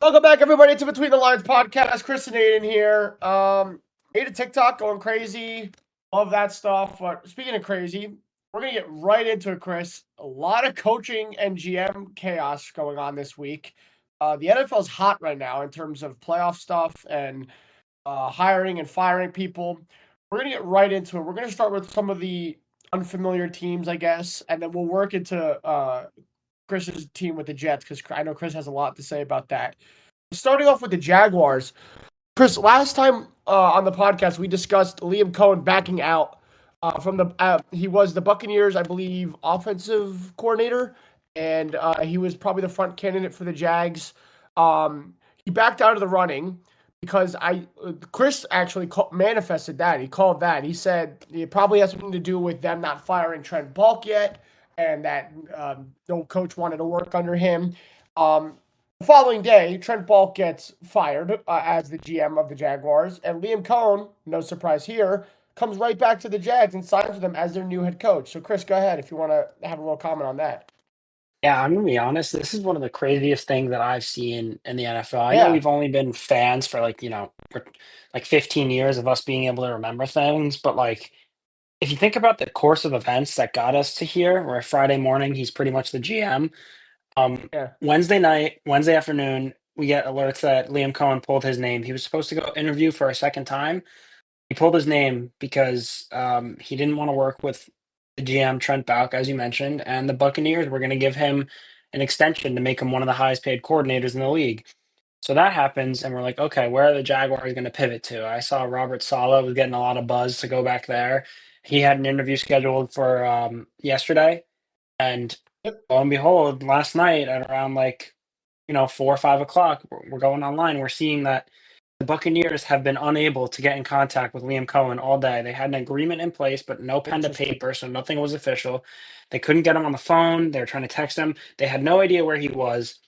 Welcome back, everybody, to Between the Lines podcast. Chris and Aiden here. Aiden TikTok going crazy. Love that stuff. But speaking of crazy, we're going to get right into it, Chris. A lot of coaching and GM chaos going on this week. The NFL is hot right now in terms of playoff stuff and hiring and firing people. We're going to get right into it. We're going to start with some of the unfamiliar teams, I guess, and then we'll work into Chris's team with the Jets because I know Chris has a lot to say about that. Starting off with the Jaguars, Chris. Last time on the podcast, we discussed Liam Cohen backing out from the. He was the Buccaneers, I believe, offensive coordinator, and he was probably the front candidate for the Jags. He backed out of the running because Chris actually manifested that. He called that. He said it probably has something to do with them not firing Trent Bulk yet, and that no coach wanted to work under him. The following day, Trent Bulk gets fired as the GM of the Jaguars, and Liam Cohen, no surprise here, comes right back to the Jags and signs with them as their new head coach. So, Chris, go ahead if you want to have a little comment on that. Yeah, I'm gonna be honest, this is one of the craziest things that I've seen in the NFL. I know Yeah, we've only been fans for for like 15 years of us being able to remember things, but like if you think about the course of events that got us to here, where Friday morning he's pretty much the GM. yeah, Wednesday night, Wednesday afternoon, we get alerts that Liam Cohen pulled his name. He was supposed to go interview for a second time. He pulled his name because he didn't want to work with the GM Trent Baalke, as you mentioned, and the Buccaneers were going to give him an extension to make him one of the highest paid coordinators in the league. So that happens, and we're like, okay, where are the Jaguars going to pivot to? I saw Robert Saleh was getting a lot of buzz to go back there. He had an interview scheduled for yesterday, and yep, lo and behold, last night at around 4 or 5 o'clock, we're going online. We're seeing that the Buccaneers have been unable to get in contact with Liam Cohen all day. They had an agreement in place, but no pen to interesting. paper, so nothing was official. They couldn't get him on the phone. They were trying to text him. They had no idea where he was.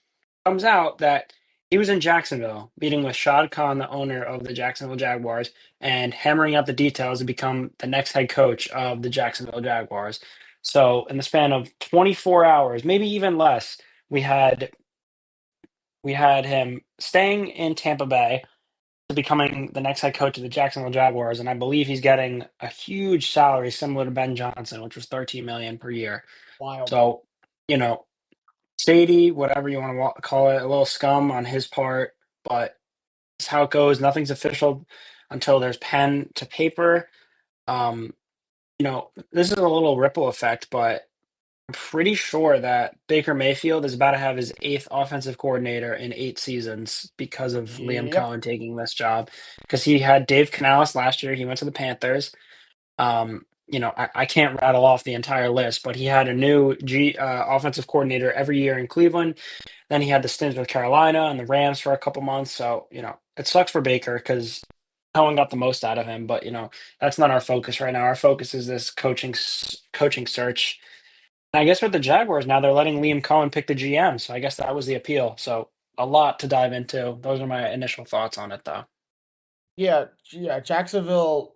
Comes out that he was in Jacksonville meeting with Shad Khan, the owner of the Jacksonville Jaguars, and hammering out the details to become the next head coach of the Jacksonville Jaguars. So, in the span of 24 hours, maybe even less, we had we had him staying in Tampa Bay to becoming the next head coach of the Jacksonville Jaguars, and I believe he's getting a huge salary similar to Ben Johnson, which was 13 million per year. Wild. So, you know, shady, whatever you want to call it, a little scum on his part, but it's how it goes. Nothing's official until there's pen to paper. Um, this is a little ripple effect, but I'm pretty sure that Baker Mayfield is about to have his eighth offensive coordinator in 8 seasons because of Liam Yep. Cohen taking this job. Because he had Dave Canales last year, he went to the Panthers. I can't rattle off the entire list, but he had a new offensive coordinator every year in Cleveland. Then he had the stint with Carolina and the Rams for a couple months. So, it sucks for Baker because Cohen got the most out of him. But, that's not our focus right now. Our focus is this coaching search. I guess with the Jaguars now, they're letting Liam Cohen pick the GM, so I guess that was the appeal. So a lot to dive into. Those are my initial thoughts on it, though. Yeah, yeah. Jacksonville.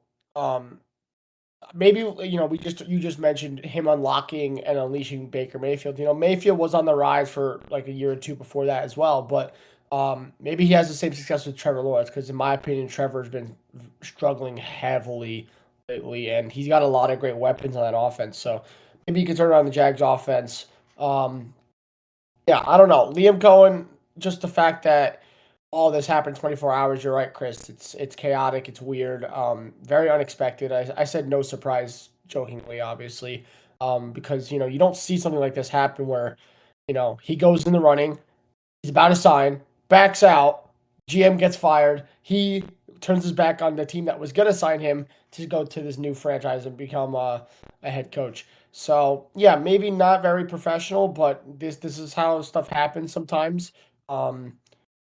Maybe you just mentioned him unlocking and unleashing Baker Mayfield. Mayfield was on the rise for like a year or two before that as well, but maybe he has the same success with Trevor Lawrence because in my opinion, Trevor's been struggling heavily lately, and he's got a lot of great weapons on that offense. So maybe he can turn around the Jags offense. Um, yeah, I don't know. Liam Cohen, just the fact that all this happened 24 hours, you're right, Chris. It's chaotic, it's weird, very unexpected. I said no surprise jokingly, obviously. Because you don't see something like this happen where, he goes in the running, he's about to sign, backs out, GM gets fired, he turns his back on the team that was gonna sign him to go to this new franchise and become a head coach. So yeah, maybe not very professional, but this is how stuff happens sometimes.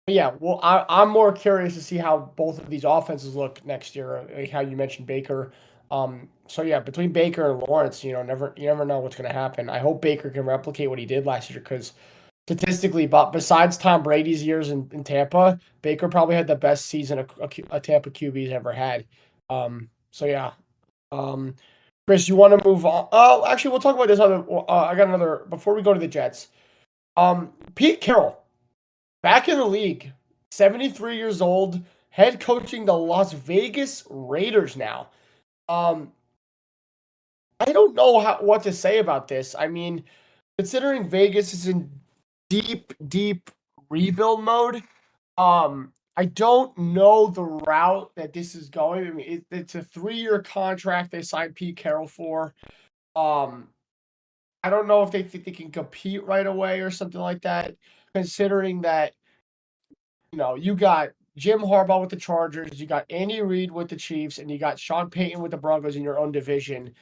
Yeah, well, I'm more curious to see how both of these offenses look next year. Like how you mentioned Baker. So yeah, between Baker and Lawrence, you never know what's going to happen. I hope Baker can replicate what he did last year because statistically, but besides Tom Brady's years in Tampa, Baker probably had the best season a Tampa QB's ever had. So yeah. Um, Chris, you want to move on? Oh, actually, we'll talk about this other. I got another before we go to the Jets. Pete Carroll back in the league. 73 years old, head coaching the Las Vegas Raiders now. Um, I don't know what to say about this. I mean, considering Vegas is in deep rebuild mode, I don't know the route that this is going. I mean, it's a 3-year contract they signed Pete Carroll for. Um, I don't know if they think they can compete right away or something like that, considering that, you got Jim Harbaugh with the Chargers, you got Andy Reid with the Chiefs, and you got Sean Payton with the Broncos in your own division.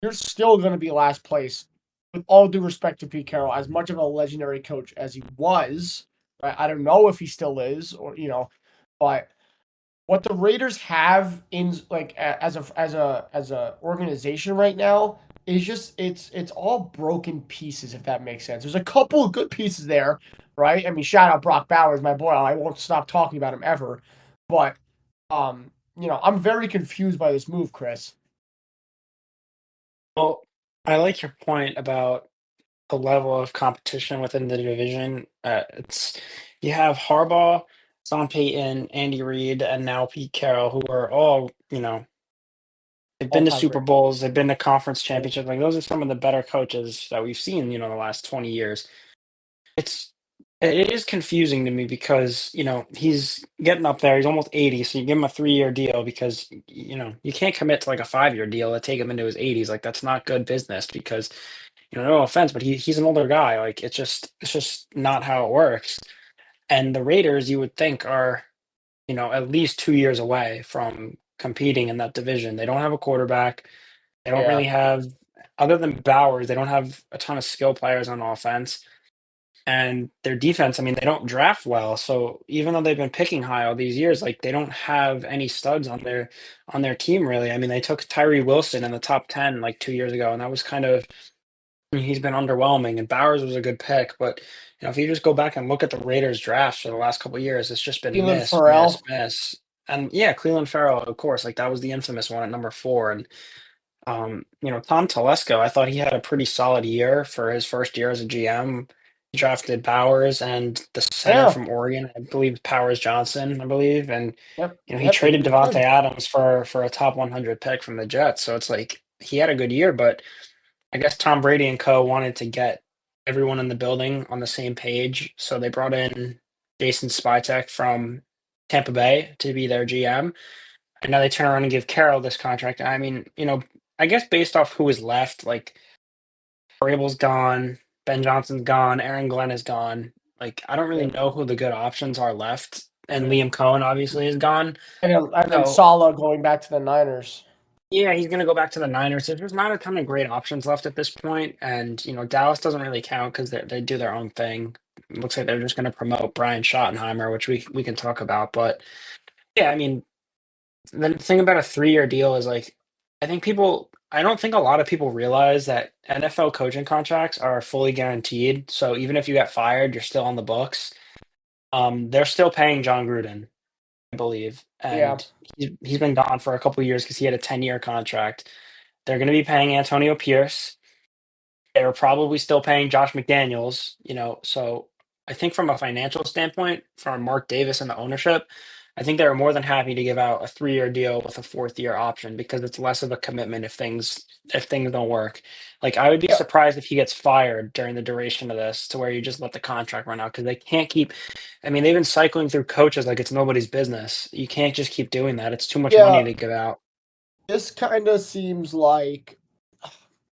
You're still going to be last place. With all due respect to Pete Carroll, as much of a legendary coach as he was, right? I don't know if he still is, or but what the Raiders have in like as a organization right now is just it's all broken pieces, if that makes sense. There's a couple of good pieces there, right? I mean, shout out Brock Bowers, my boy. I won't stop talking about him ever. But I'm very confused by this move, Chris. Well, I like your point about the level of competition within the division. It's you have Harbaugh, Sean Payton, Andy Reid, and now Pete Carroll, who are all, they've All been to time Super great. Bowls, they've been to conference championships. Like those are some of the better coaches that we've seen, the last 20 years. It's it is confusing to me because, he's getting up there. He's almost 80, so you give him a 3-year deal because, you can't commit to like a 5-year deal to take him into his 80s. Like that's not good business because, no offense, but he's an older guy. Like it's just not how it works. And the Raiders, you would think, are, at least 2 years away from competing in that division. They don't have a quarterback. They don't Yeah. really have, other than Bowers, they don't have a ton of skill players on offense. And their defense, I mean, they don't draft well. So even though they've been picking high all these years, like they don't have any studs on their team really. I mean, they took Tyree Wilson in the top 10 like 2 years ago, and that was kind of, I mean, he's been underwhelming. And Bowers was a good pick, but if you just go back and look at the Raiders draft for the last couple of years, it's just been Cleveland miss, miss, Farrell. miss. And yeah, Cleveland Farrell, of course, like that was the infamous one at number 4. And Tom Telesco, I thought he had a pretty solid year for his first year as a GM. He drafted Bowers and the center Yeah. from Oregon, I believe Powers Johnson, I believe, and Yep. he Yep. He traded was Devontae good. Adams for a top 100 pick from the Jets. So it's like he had a good year, but I guess Tom Brady and co wanted to get everyone in the building on the same page, so they brought in Jason Spytek from Tampa Bay to be their GM. And now they turn around and give Carroll this contract. I mean, I guess based off who is left, like Vrabel's gone, Ben Johnson's gone, Aaron Glenn is gone. Like I don't really Yep. know who the good options are left. And Liam Cohen obviously is gone. And then So Salah going back to the Niners. yeah, he's gonna go back to the Niners. So there's not a ton of great options left at this point. And Dallas doesn't really count because they do their own thing. It looks like they're just gonna promote Brian Schottenheimer, which we can talk about. But yeah, I mean, the thing about a 3-year deal is like, I don't think a lot of people realize that NFL coaching contracts are fully guaranteed. So even if you get fired, you're still on the books. They're still paying John Gruden, I believe, Yeah. and he's been gone for a couple of years because he had a 10-year contract. They're going to be paying Antonio Pierce. They're probably still paying Josh McDaniels, so I think from a financial standpoint, from Mark Davis and the ownership, I think they're more than happy to give out a 3-year deal with a 4th-year option because it's less of a commitment if things don't work. Like I would be Yeah. surprised if he gets fired during the duration of this to where you just let the contract run out because they can't keep. I mean, they've been cycling through coaches like it's nobody's business. You can't just keep doing that. It's too much money Yeah. to give out. This kind of seems like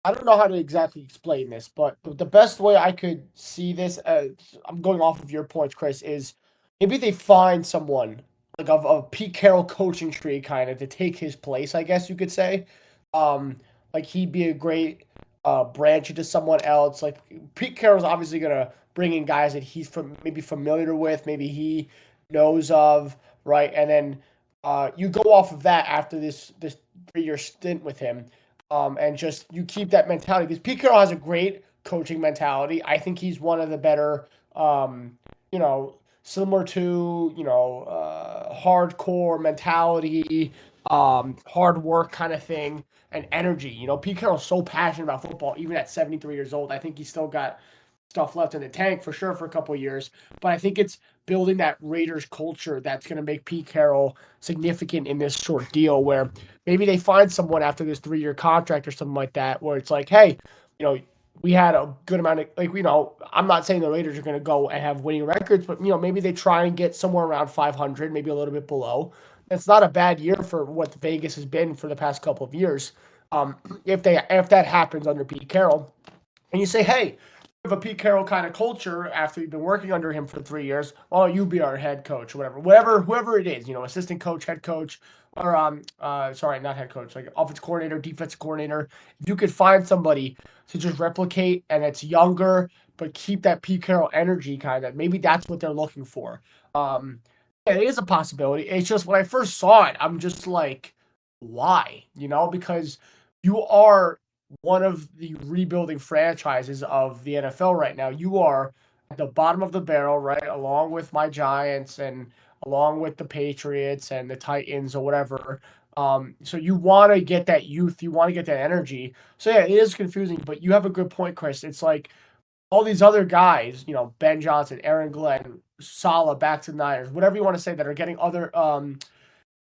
I don't know how to exactly explain this, but the best way I could see this, I'm going off of your points, Chris, is maybe they find someone like of a Pete Carroll coaching tree kind of to take his place, I guess you could say. Um, like he'd be a great branch into someone else. Like Pete Carroll's obviously gonna bring in guys that he's maybe familiar with, maybe he knows of, right? And then you go off of that after this 3-year stint with him, and just you keep that mentality because Pete Carroll has a great coaching mentality. I think he's one of the better, similar to hardcore mentality, hard work kind of thing, and energy. Pete Carroll's so passionate about football, even at 73 years old. I think he's still got stuff left in the tank for sure for a couple of years. But I think it's building that Raiders culture that's going to make Pete Carroll significant in this short deal where maybe they find someone after this 3-year contract or something like that where it's like, hey, you know, we had a good amount of like, I'm not saying the Raiders are going to go and have winning records, but maybe they try and get somewhere around 500, maybe a little bit below. It's not a bad year for what Vegas has been for the past couple of years. If that happens under Pete Carroll, and you say, hey, we have a Pete Carroll kind of culture after you've been working under him for 3 years. Well, you be our head coach or whatever, whoever it is, assistant coach, head coach, or sorry, not head coach, like offensive coordinator, defensive coordinator. If you could find somebody to just replicate and it's younger but keep that Pete Carroll energy, kind of, maybe that's what they're looking for. Yeah, it is a possibility. It's just when I first saw it, I'm just like, why? Because you are one of the rebuilding franchises of the NFL right now. You are at the bottom of the barrel, right? Along with my Giants and along with the Patriots and the Titans or whatever. So you want to get that youth, you want to get that energy. So yeah, it is confusing, but you have a good point, Chris. It's like all these other guys, Ben Johnson, Aaron Glenn, Saleh back to the Niners, whatever you want to say, that are getting other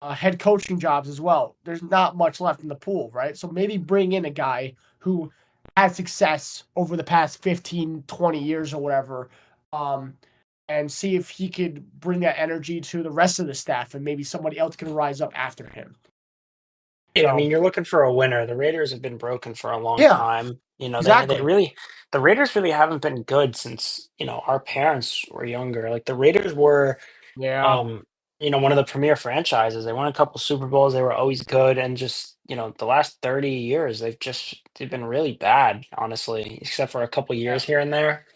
head coaching jobs as well. There's not much left in the pool, right? So maybe bring in a guy who had success over the past 15, 20 years or whatever, and see if he could bring that energy to the rest of the staff and maybe somebody else can rise up after him. Yeah, I So, mean, you're looking for a winner. The Raiders have been broken for a long yeah, time. They exactly. really, the Raiders really haven't been good since, our parents were younger. Like the Raiders were, Yeah, um, one of the premier franchises. They won a couple Super Bowls. They were always good. And just, the last 30 years, they've been really bad, honestly, except for a couple yeah, years here and there.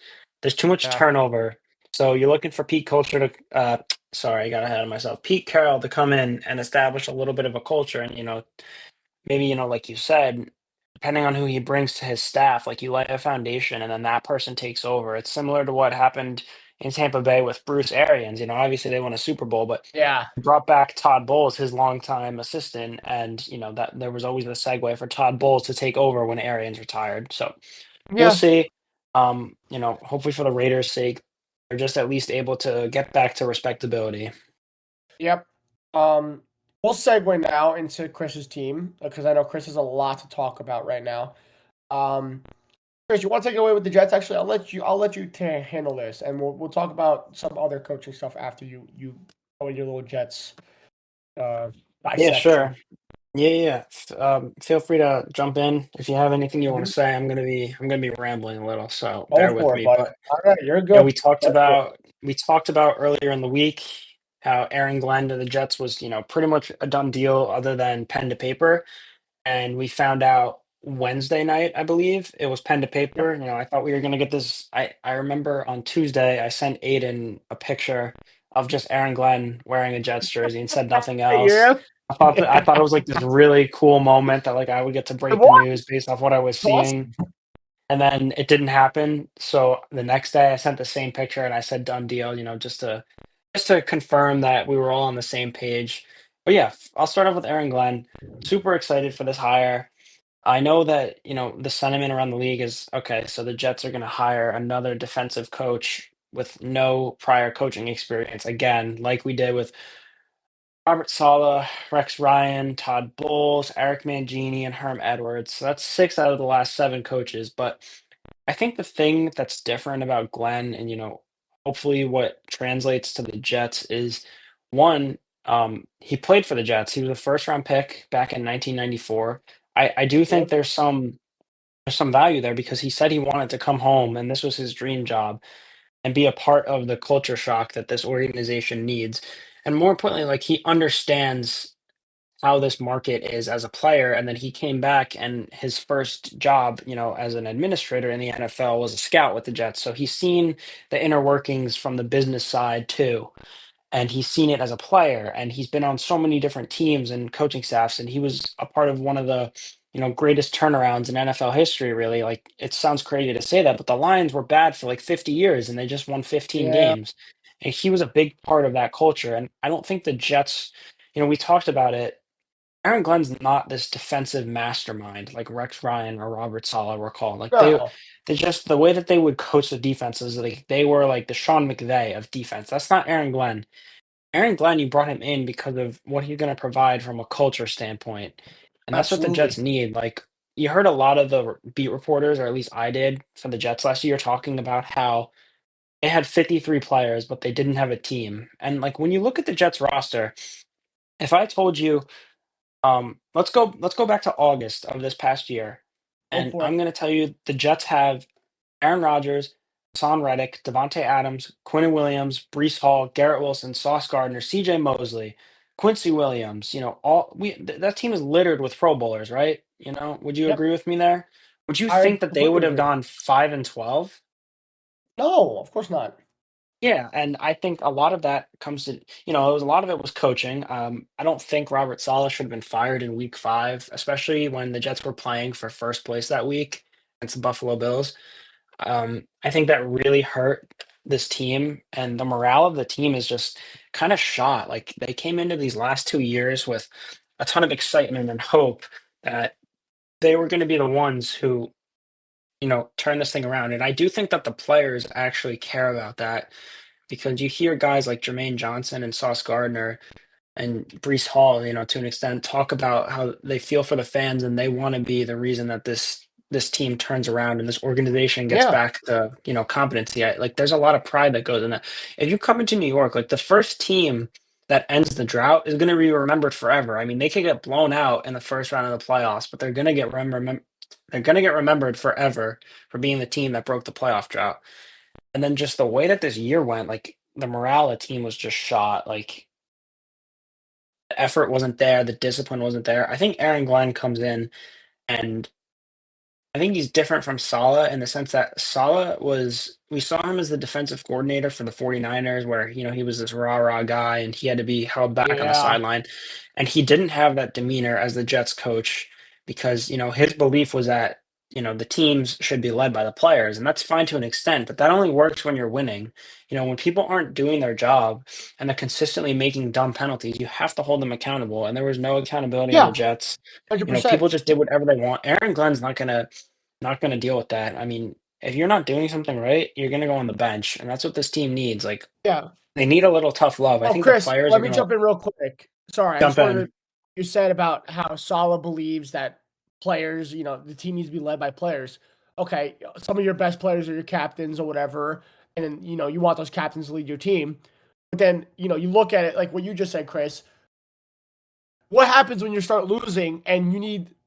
There's too much yeah, turnover. So you're looking for Pete Culture to, sorry, I got ahead of myself. Pete Carroll to come in and establish a little bit of a culture and, maybe, like you said, depending on who he brings to his staff, like you lay a foundation and then that person takes over. It's similar to what happened in Tampa Bay with Bruce Arians. Obviously they won a Super Bowl, but yeah, he brought back Todd Bowles, his longtime assistant, and that there was always the segue for Todd Bowles to take over when Arians retired. So we'll yeah. see. Hopefully for the Raiders' sake, they're just at least able to get back to respectability. Yep. Um, we'll segue now into Chris's team because I know Chris has a lot to talk about right now. Um, Chris, you want to take it away with the Jets? Actually, I'll let you handle this, and we'll talk about some other coaching stuff after you go in your little Jets uh, Yeah, dissection. sure. Yeah, yeah. Feel free to jump in if you have anything you want Hmm. to say. I'm gonna be rambling a little, so Go bear with for it, me. buddy. But All right, you're you know, good. we talked Go for it. about we talked about earlier in the week how Aaron Glenn to the Jets was, pretty much a done deal other than pen to paper. And we found out Wednesday night, I believe. It was pen to Yep. paper. I thought we were gonna get this. I remember on Tuesday I sent Aiden a picture of just Aaron Glenn wearing a Jets jersey and said nothing else. Yeah. I thought it was like this really cool moment that like I would get to It break the was news based off what I was seeing. awesome. And then it didn't happen. So the next day I sent the same picture and I said done deal, just to confirm that we were all on the same page. But yeah, I'll start off with Aaron Glenn. Super excited for this hire. I know that, the sentiment around the league is okay, so the Jets are going to hire another defensive coach with no prior coaching experience again, like we did with Robert Saleh, Rex Ryan, Todd Bowles, Eric Mangini, and Herm Edwards. So that's 6 out of the last 7 coaches. But I think the thing that's different about Glenn and, hopefully what translates to the Jets is one, he played for the Jets. He was a first round pick back in 1994. I do think Yep. there's some value there because he said he wanted to come home and this was his dream job and be a part of the culture shock that this organization needs. And more importantly, like he understands how this market is as a player. And then he came back and his first job, as an administrator in the NFL was a scout with the Jets. So he's seen the inner workings from the business side too, and he's seen it as a player and he's been on so many different teams and coaching staffs and he was a part of one of the greatest turnarounds in NFL history really. Like it sounds crazy to say that, but the Lions were bad for like 50 years and they just won 15 Yeah. games, and he was a big part of that culture. And I don't think the Jets, we talked about it Aaron Glenn's not this defensive mastermind like Rex Ryan or Robert Saleh were called. Like No, they just the way that they would coach the defenses, like they were like the Sean McVay of defense. That's not Aaron Glenn. Aaron Glenn, you brought him in because of what he's going to provide from a culture standpoint, and that's what the Jets absolutely. need. Like you heard a lot of the beat reporters, or at least I did, for the Jets last year, talking about how they had 53 players, but they didn't have a team. And like when you look at the Jets roster, if I told you let's go back to August of this past year, Go and for it. I'm gonna tell you the Jets have Aaron Rodgers, Hassan Reddick, Devontae Adams, Quinnen Williams, Breece Hall, Garrett Wilson, Sauce Gardner, CJ Mosley, Quincy Williams, that team is littered with Pro Bowlers, right? Would you Yep, agree with me there? Would you I think that they completely would have agree. gone 5-12? No, of course not. Yeah, and I think a lot of that comes to, it was a lot of it was coaching. I don't think Robert Saleh should have been fired in week 5, especially when the Jets were playing for first place that week against the Buffalo Bills. I think that really hurt this team, and the morale of the team is just kind of shot. Like they came into these last 2 years with a ton of excitement and hope that they were going to be the ones who, turn this thing around. And I do think that the players actually care about that because you hear guys like Jermaine Johnson and Sauce Gardner and Breece Hall, to an extent, talk about how they feel for the fans and they want to be the reason that this team turns around and this organization gets Yeah, back to competency. Like there's a lot of pride that goes in that. If you come into New York, like the first team that ends the drought is going to be remembered forever. I mean, they could get blown out in the first round of the playoffs, but they're going to get remembered forever for being the team that broke the playoff drought. And then just the way that this year went, like the morale of the team was just shot. Like the effort wasn't there, the discipline wasn't there. I think Aaron Glenn comes in and I think he's different from Saleh in the sense that we saw him as the defensive coordinator for the 49ers, where, he was this rah rah guy and he had to be held back on the yeah, sideline. And he didn't have that demeanor as the Jets coach because, his belief was that, the teams should be led by the players. And that's fine to an extent, but that only works when you're winning. When people aren't doing their job and they're consistently making dumb penalties, you have to hold them accountable. And there was no accountability on the yeah, Jets. hundred People percent. just did whatever they want. Aaron Glenn's not gonna deal with that. I mean, if you're not doing something right, you're gonna go on the bench, and that's what this team needs. Like Yeah. they need a little tough love. I Oh, think the Chris, players let are me gonna jump in real quick. Sorry, I jump just wanted in. to. You said about how Salah believes that players, the team needs to be led by players. Okay, some of your best players are your captains or whatever, and then you want those captains to lead your team. But then you look at it like what you just said, Chris. What happens when you start losing and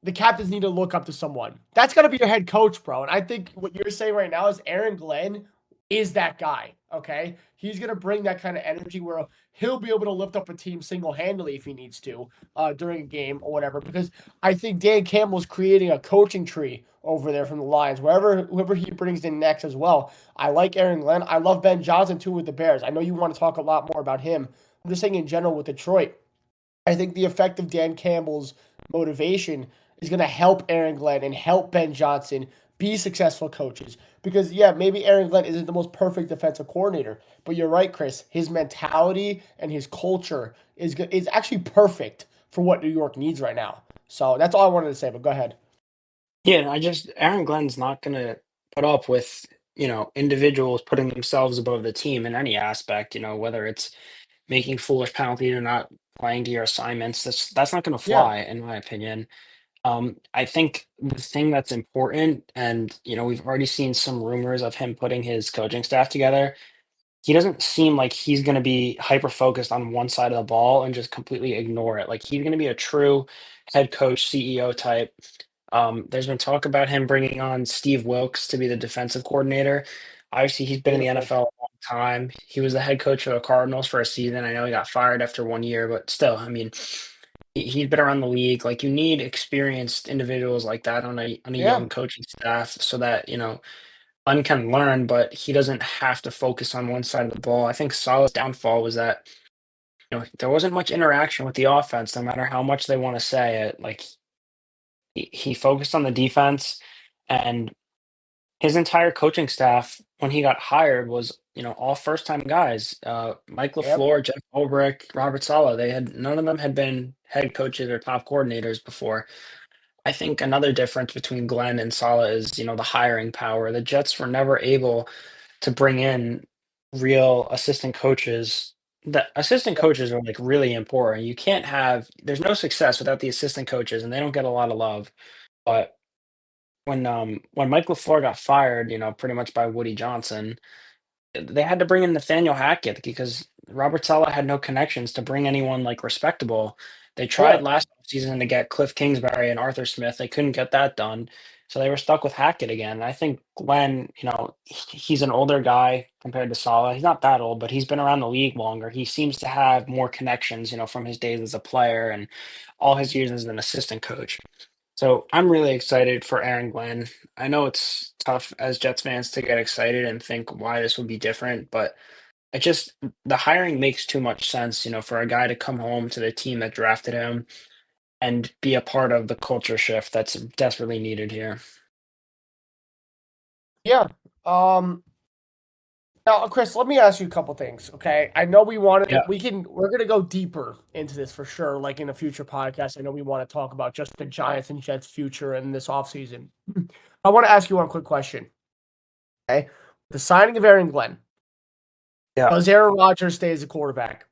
the captains need to look up to someone? That's got to be your head coach, bro. And I think what you're saying right now is Aaron Glenn is that guy. Okay, he's gonna bring that kind of energy where he'll be able to lift up a team single handedly if he needs to during a game or whatever. Because I think Dan Campbell's creating a coaching tree over there from the Lions, whoever he brings in next as well. I like Aaron Glenn. I love Ben Johnson too with the Bears. I know you want to talk a lot more about him. I'm just saying in general with Detroit. I think the effect of Dan Campbell's motivation is going to help Aaron Glenn and help Ben Johnson be successful coaches. Because, yeah, maybe Aaron Glenn isn't the most perfect defensive coordinator, but you're right, Chris. His mentality and his culture is actually perfect for what New York needs right now. So that's all I wanted to say, but go ahead. Yeah, Aaron Glenn's not gonna put up with individuals putting themselves above the team in any aspect. Whether it's making foolish penalties or not playing to your assignments. That's not gonna Yeah. fly, in my opinion. I think the thing that's important, and we've already seen some rumors of him putting his coaching staff together. He doesn't seem like he's going to be hyper focused on one side of the ball and just completely ignore it. Like he's going to be a true head coach, CEO type. There's been talk about him bringing on Steve Wilkes to be the defensive coordinator. Obviously, he's been in the Beautiful. NFL a long time. He was the head coach of the Cardinals for a season. I know he got fired after 1 year, but still, I mean, he's been around the league. Like you need experienced individuals like that on a Yeah. young coaching staff so that Glenn can learn, but he doesn't have to focus on one side of the ball. I think Salah's downfall was that there wasn't much interaction with the offense, no matter how much they want to say it. Like he focused on the defense, and his entire coaching staff when he got hired was all first time guys. Mike Yep. LaFleur, Jeff Ulbrich, Robert Saleh. None of them had been head coaches or top coordinators before. I think another difference between Glenn and Saleh is, the hiring power. The Jets were never able to bring in real assistant coaches. The assistant coaches are like really important. You can't have there's no success without the assistant coaches, and they don't get a lot of love. But when Mike LaFleur got fired, pretty much by Woody Johnson, they had to bring in Nathaniel Hackett because Robert Saleh had no connections to bring anyone like respectable. They Yeah. tried last season to get Cliff Kingsbury and Arthur Smith. They couldn't get that done. So they were stuck with Hackett again. I think Glenn, he's an older guy compared to Saleh. He's not that old, but he's been around the league longer. He seems to have more connections, from his days as a player and all his years as an assistant coach. So I'm really excited for Aaron Glenn. I know it's tough as Jets fans to get excited and think why this would be different, but it just the hiring makes too much sense, for a guy to come home to the team that drafted him and be a part of the culture shift that's desperately needed here. Yeah. Um, Now, Chris, let me ask you a couple things, okay? I know we wanted Yeah. we're gonna go deeper into this for sure, like in a future podcast. I know we want to talk about just the Giants and Jets future in this offseason. I want to ask you one quick question. Okay. The signing of Aaron Glenn, Yeah. does Aaron Rodgers stay as a quarterback?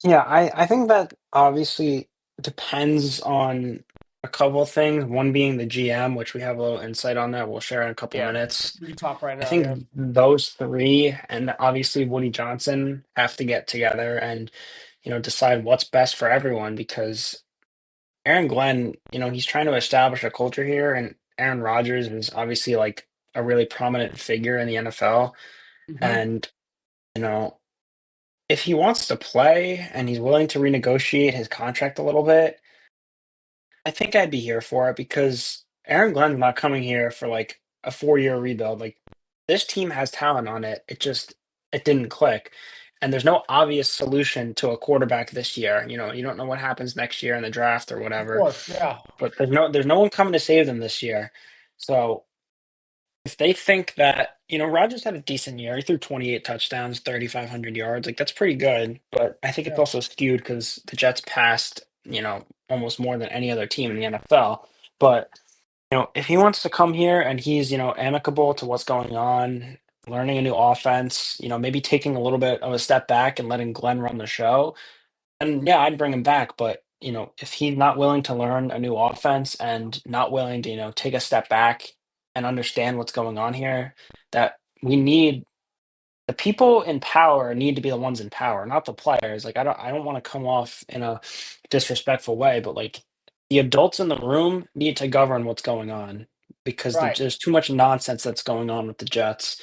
Yeah, I think that obviously depends on a couple of things. One being the GM, which we have a little insight on that we'll share in a couple Yeah. minutes. We can talk right I now, yeah. think those three and obviously Woody Johnson have to get together and, decide what's best for everyone because Aaron Glenn, he's trying to establish a culture here, and Aaron Rodgers is obviously like a really prominent figure in the NFL. Hmm. And, you know, if he wants to play and he's willing to renegotiate his contract a little bit, I think I'd be here for it because Aaron Glenn's not coming here for like a 4-year rebuild. Like this team has talent on it. It didn't click. And there's no obvious solution to a quarterback this year. You don't know what happens next year in the draft or Of whatever. course, yeah. But there's no one coming to save them this year. So if they think that, Rodgers had a decent year. He threw 28 touchdowns, 3,500 yards. Like that's pretty good. But I think it's Yeah. also skewed because the Jets passed, almost more than any other team in the NFL. But if he wants to come here and he's, amicable to what's going on, learning a new offense, maybe taking a little bit of a step back and letting Glenn run the show, and yeah, I'd bring him back. But, if he's not willing to learn a new offense and not willing to, take a step back and understand what's going on here, that we need the people in power need to be the ones in power, not the players. Like I don't want to come off in a disrespectful way, but like the adults in the room need to govern what's going on because Right. there's too much nonsense that's going on with the Jets.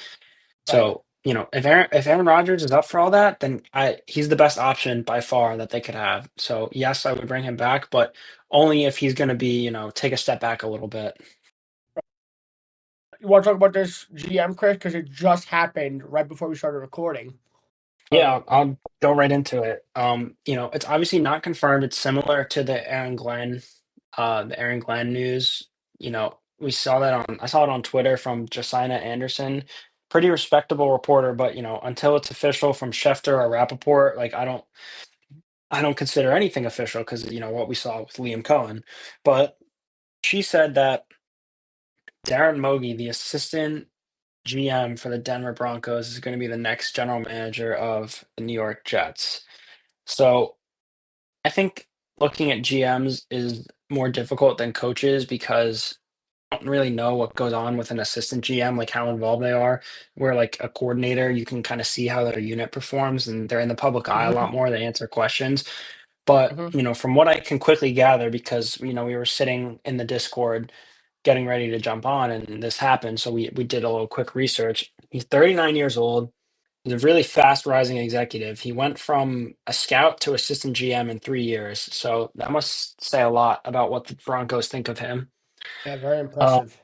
Right. So, if Aaron Rodgers is up for all that, then he's the best option by far that they could have. So yes, I would bring him back, but only if he's gonna be, take a step back a little bit. You want to talk about this GM, Chris? Because it just happened right before we started recording. Yeah, Um, I'll go right into it. It's obviously not confirmed. It's similar to the Aaron Glenn news. I saw it on Twitter from Josiah Anderson, pretty respectable reporter, but until it's official from Schefter or Rappaport, like I don't consider anything official because what we saw with Liam Cohen. But she said that Darren Mogi, the assistant GM for the Denver Broncos, is going to be the next general manager of the New York Jets. So I think looking at GMs is more difficult than coaches because I don't really know what goes on with an assistant GM, like how involved they are. Where like a coordinator, you can kind of see how their unit performs and they're in the public eye a lot mhm, more. They answer questions. But, mhm. from what I can quickly gather, because, we were sitting in the Discord getting ready to jump on and this happened. So we did a little quick research. He's 39 years old. He's a really fast rising executive. He went from a scout to assistant GM in 3 years. So that must say a lot about what the Broncos think of him. Yeah, very Uh, impressive.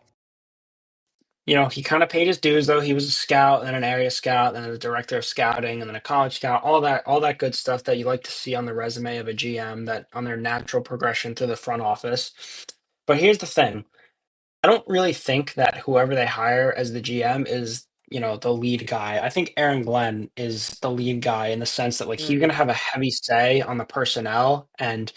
he kind of paid his dues though. He was a scout, then an area scout, then a director of scouting, and then a college scout. All that good stuff that you like to see on the resume of a GM that on their natural progression through the front office. But here's the thing. I don't really think that whoever they hire as the GM is the lead guy. I think Aaron Glenn is the lead guy in the sense that like he's gonna Mm, have a heavy say on the personnel, and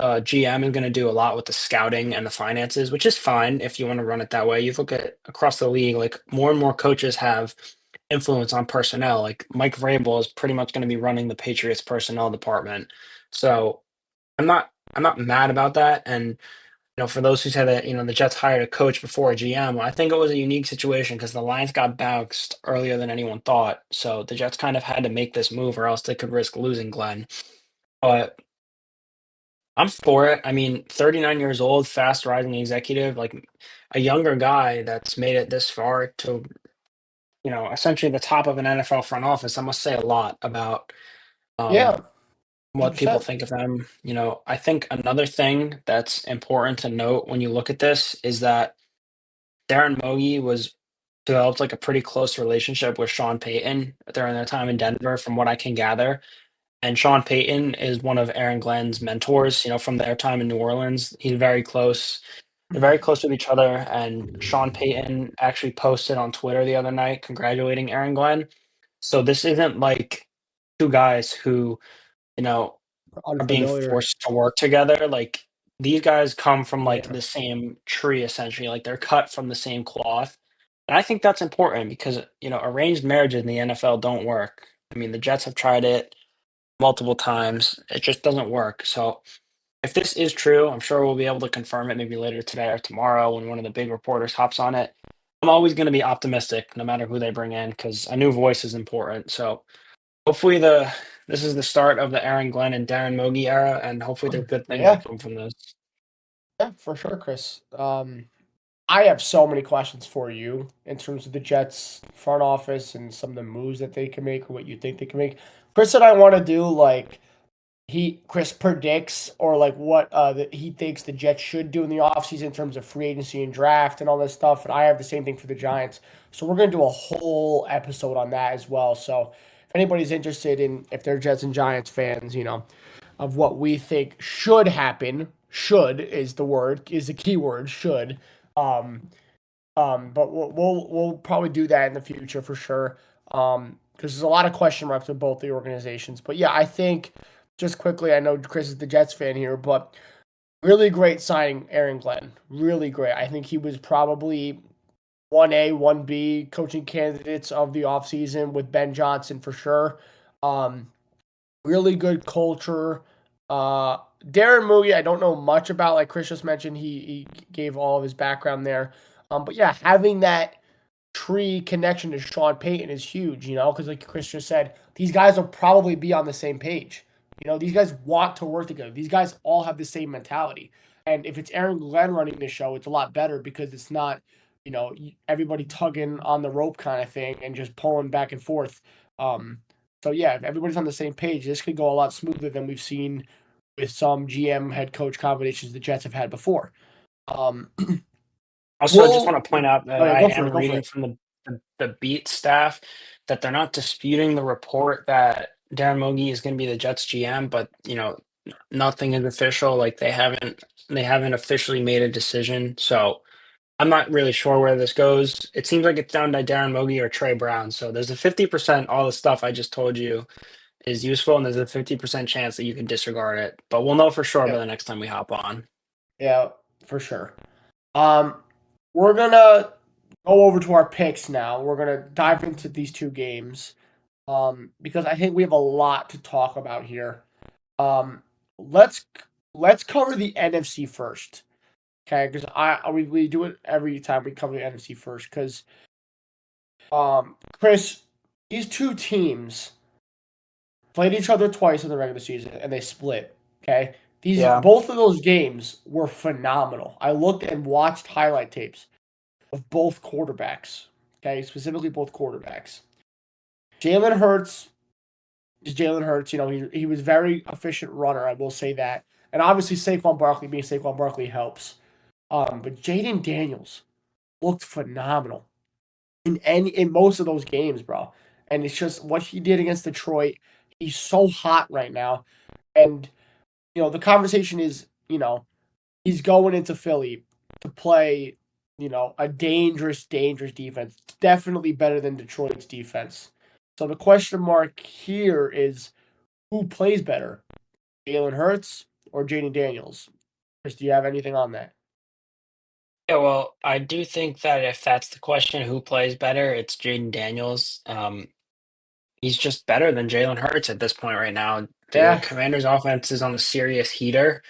GM is gonna do a lot with the scouting and the finances, which is fine if you want to run it that way. You look at across the league, like more and more coaches have influence on personnel. Like Mike Vrabel is pretty much going to be running the Patriots personnel department. So I'm not mad about that. And for those who said that the Jets hired a coach before a GM, I think it was a unique situation because the Lions got bounced earlier than anyone thought. So the Jets kind of had to make this move, or else they could risk losing Glenn. But I'm for it. I mean, 39 years old, fast rising executive, like a younger guy that's made it this far to essentially the top of an NFL front office. I must say a lot about yeah, um, what people 100%. think of them. I think another thing that's important to note when you look at this is that Darren Mogi was developed like a pretty close relationship with Sean Payton during their time in Denver, from what I can gather. And Sean Payton is one of Aaron Glenn's mentors, from their time in New Orleans. He's very close. They're very close with each other. And Sean Payton actually posted on Twitter the other night congratulating Aaron Glenn. So this isn't like two guys who, you know, are being Unfamiliar. forced to work together. Like these guys come from like Yeah. the same tree essentially. Like they're cut from the same cloth. And I think that's important because, arranged marriages in the NFL don't work. I mean, the Jets have tried it multiple times. It just doesn't work. So if this is true, I'm sure we'll be able to confirm it maybe later today or tomorrow when one of the big reporters hops on it. I'm always going to be optimistic no matter who they bring in because a new voice is important. So hopefully this is the start of the Aaron Glenn and Darren Mogi era, and hopefully there are good things Yeah, that come from this. yeah, for sure, Chris. I have so many questions for you in terms of the Jets front office and some of the moves that they can make or what you think they can make. Chris and I want to do like Chris predicts or like what he thinks the Jets should do in the offseason in terms of free agency and draft and all this stuff. And I have the same thing for the Giants. So we're gonna do a whole episode on that as well. So if anybody's interested in if they're Jets and Giants fans, of what we think should happen, should is the word, is the key word, should. Um but we'll probably do that in the future for sure. Because there's a lot of question marks with both the organizations. But yeah, I think just quickly, I know Chris is the Jets fan here, but really great signing Aaron Glenn. Really great. I think he was probably 1A, 1B coaching candidates of the offseason with Ben Johnson for sure. Um, really good culture. Uh, Darren Mooney, I don't know much about. Like Chris just mentioned, he gave all of his background there. But yeah, having that tree connection to Sean Payton is huge, because like Chris just said, these guys will probably be on the same page. These guys want to work together. These guys all have the same mentality. And if it's Aaron Glenn running the show, it's a lot better because it's not, everybody tugging on the rope kind of thing and just pulling back and forth. Um, so yeah, if everybody's on the same page, this could go a lot smoother than we've seen with some GM head coach combinations the Jets have had before. Um, Also, I just we'll, want to point out that oh yeah, I go for am it, go for reading it. from the beat staff that they're not disputing the report that Darren Mogi is going to be the Jets GM, but nothing is official. Like they haven't officially made a decision. So I'm not really sure where this goes. It seems like it's down to Darren Mogi or Trey Brown. So there's a 50% all the stuff I just told you is useful, and there's a 50% chance that you can disregard it. But we'll know for sure by Yep. the next time we hop on. Yeah, for sure. Um, we're gonna go over to our picks now. We're gonna dive into these two games. Because I think we have a lot to talk about here. Um, let's let's cover the NFC first. Okay, because we do it every time we cover the NFC first. Because Chris, these two teams played each other twice in the regular season and they split. Okay, these Yeah. both of those games were phenomenal. I looked and watched highlight tapes of both quarterbacks. Okay, specifically both quarterbacks. Jalen Hurts is Jalen Hurts. He was very efficient runner. I will say that, and obviously Saquon Barkley being Saquon Barkley helps. But Jaden Daniels looked phenomenal in most of those games, bro. And it's just what he did against Detroit. He's so hot right now, and the conversation is, he's going into Philly to play, a dangerous, dangerous defense. Definitely better than Detroit's defense. So the question mark here is who plays better, Jalen Hurts or Jaden Daniels? Chris, do you have anything on that? Yeah, well, I do think that if that's the question, who plays better, it's Jaden Daniels. He's just better than Jalen Hurts at this point right now. The Yeah, Commanders' offense is on a serious heater.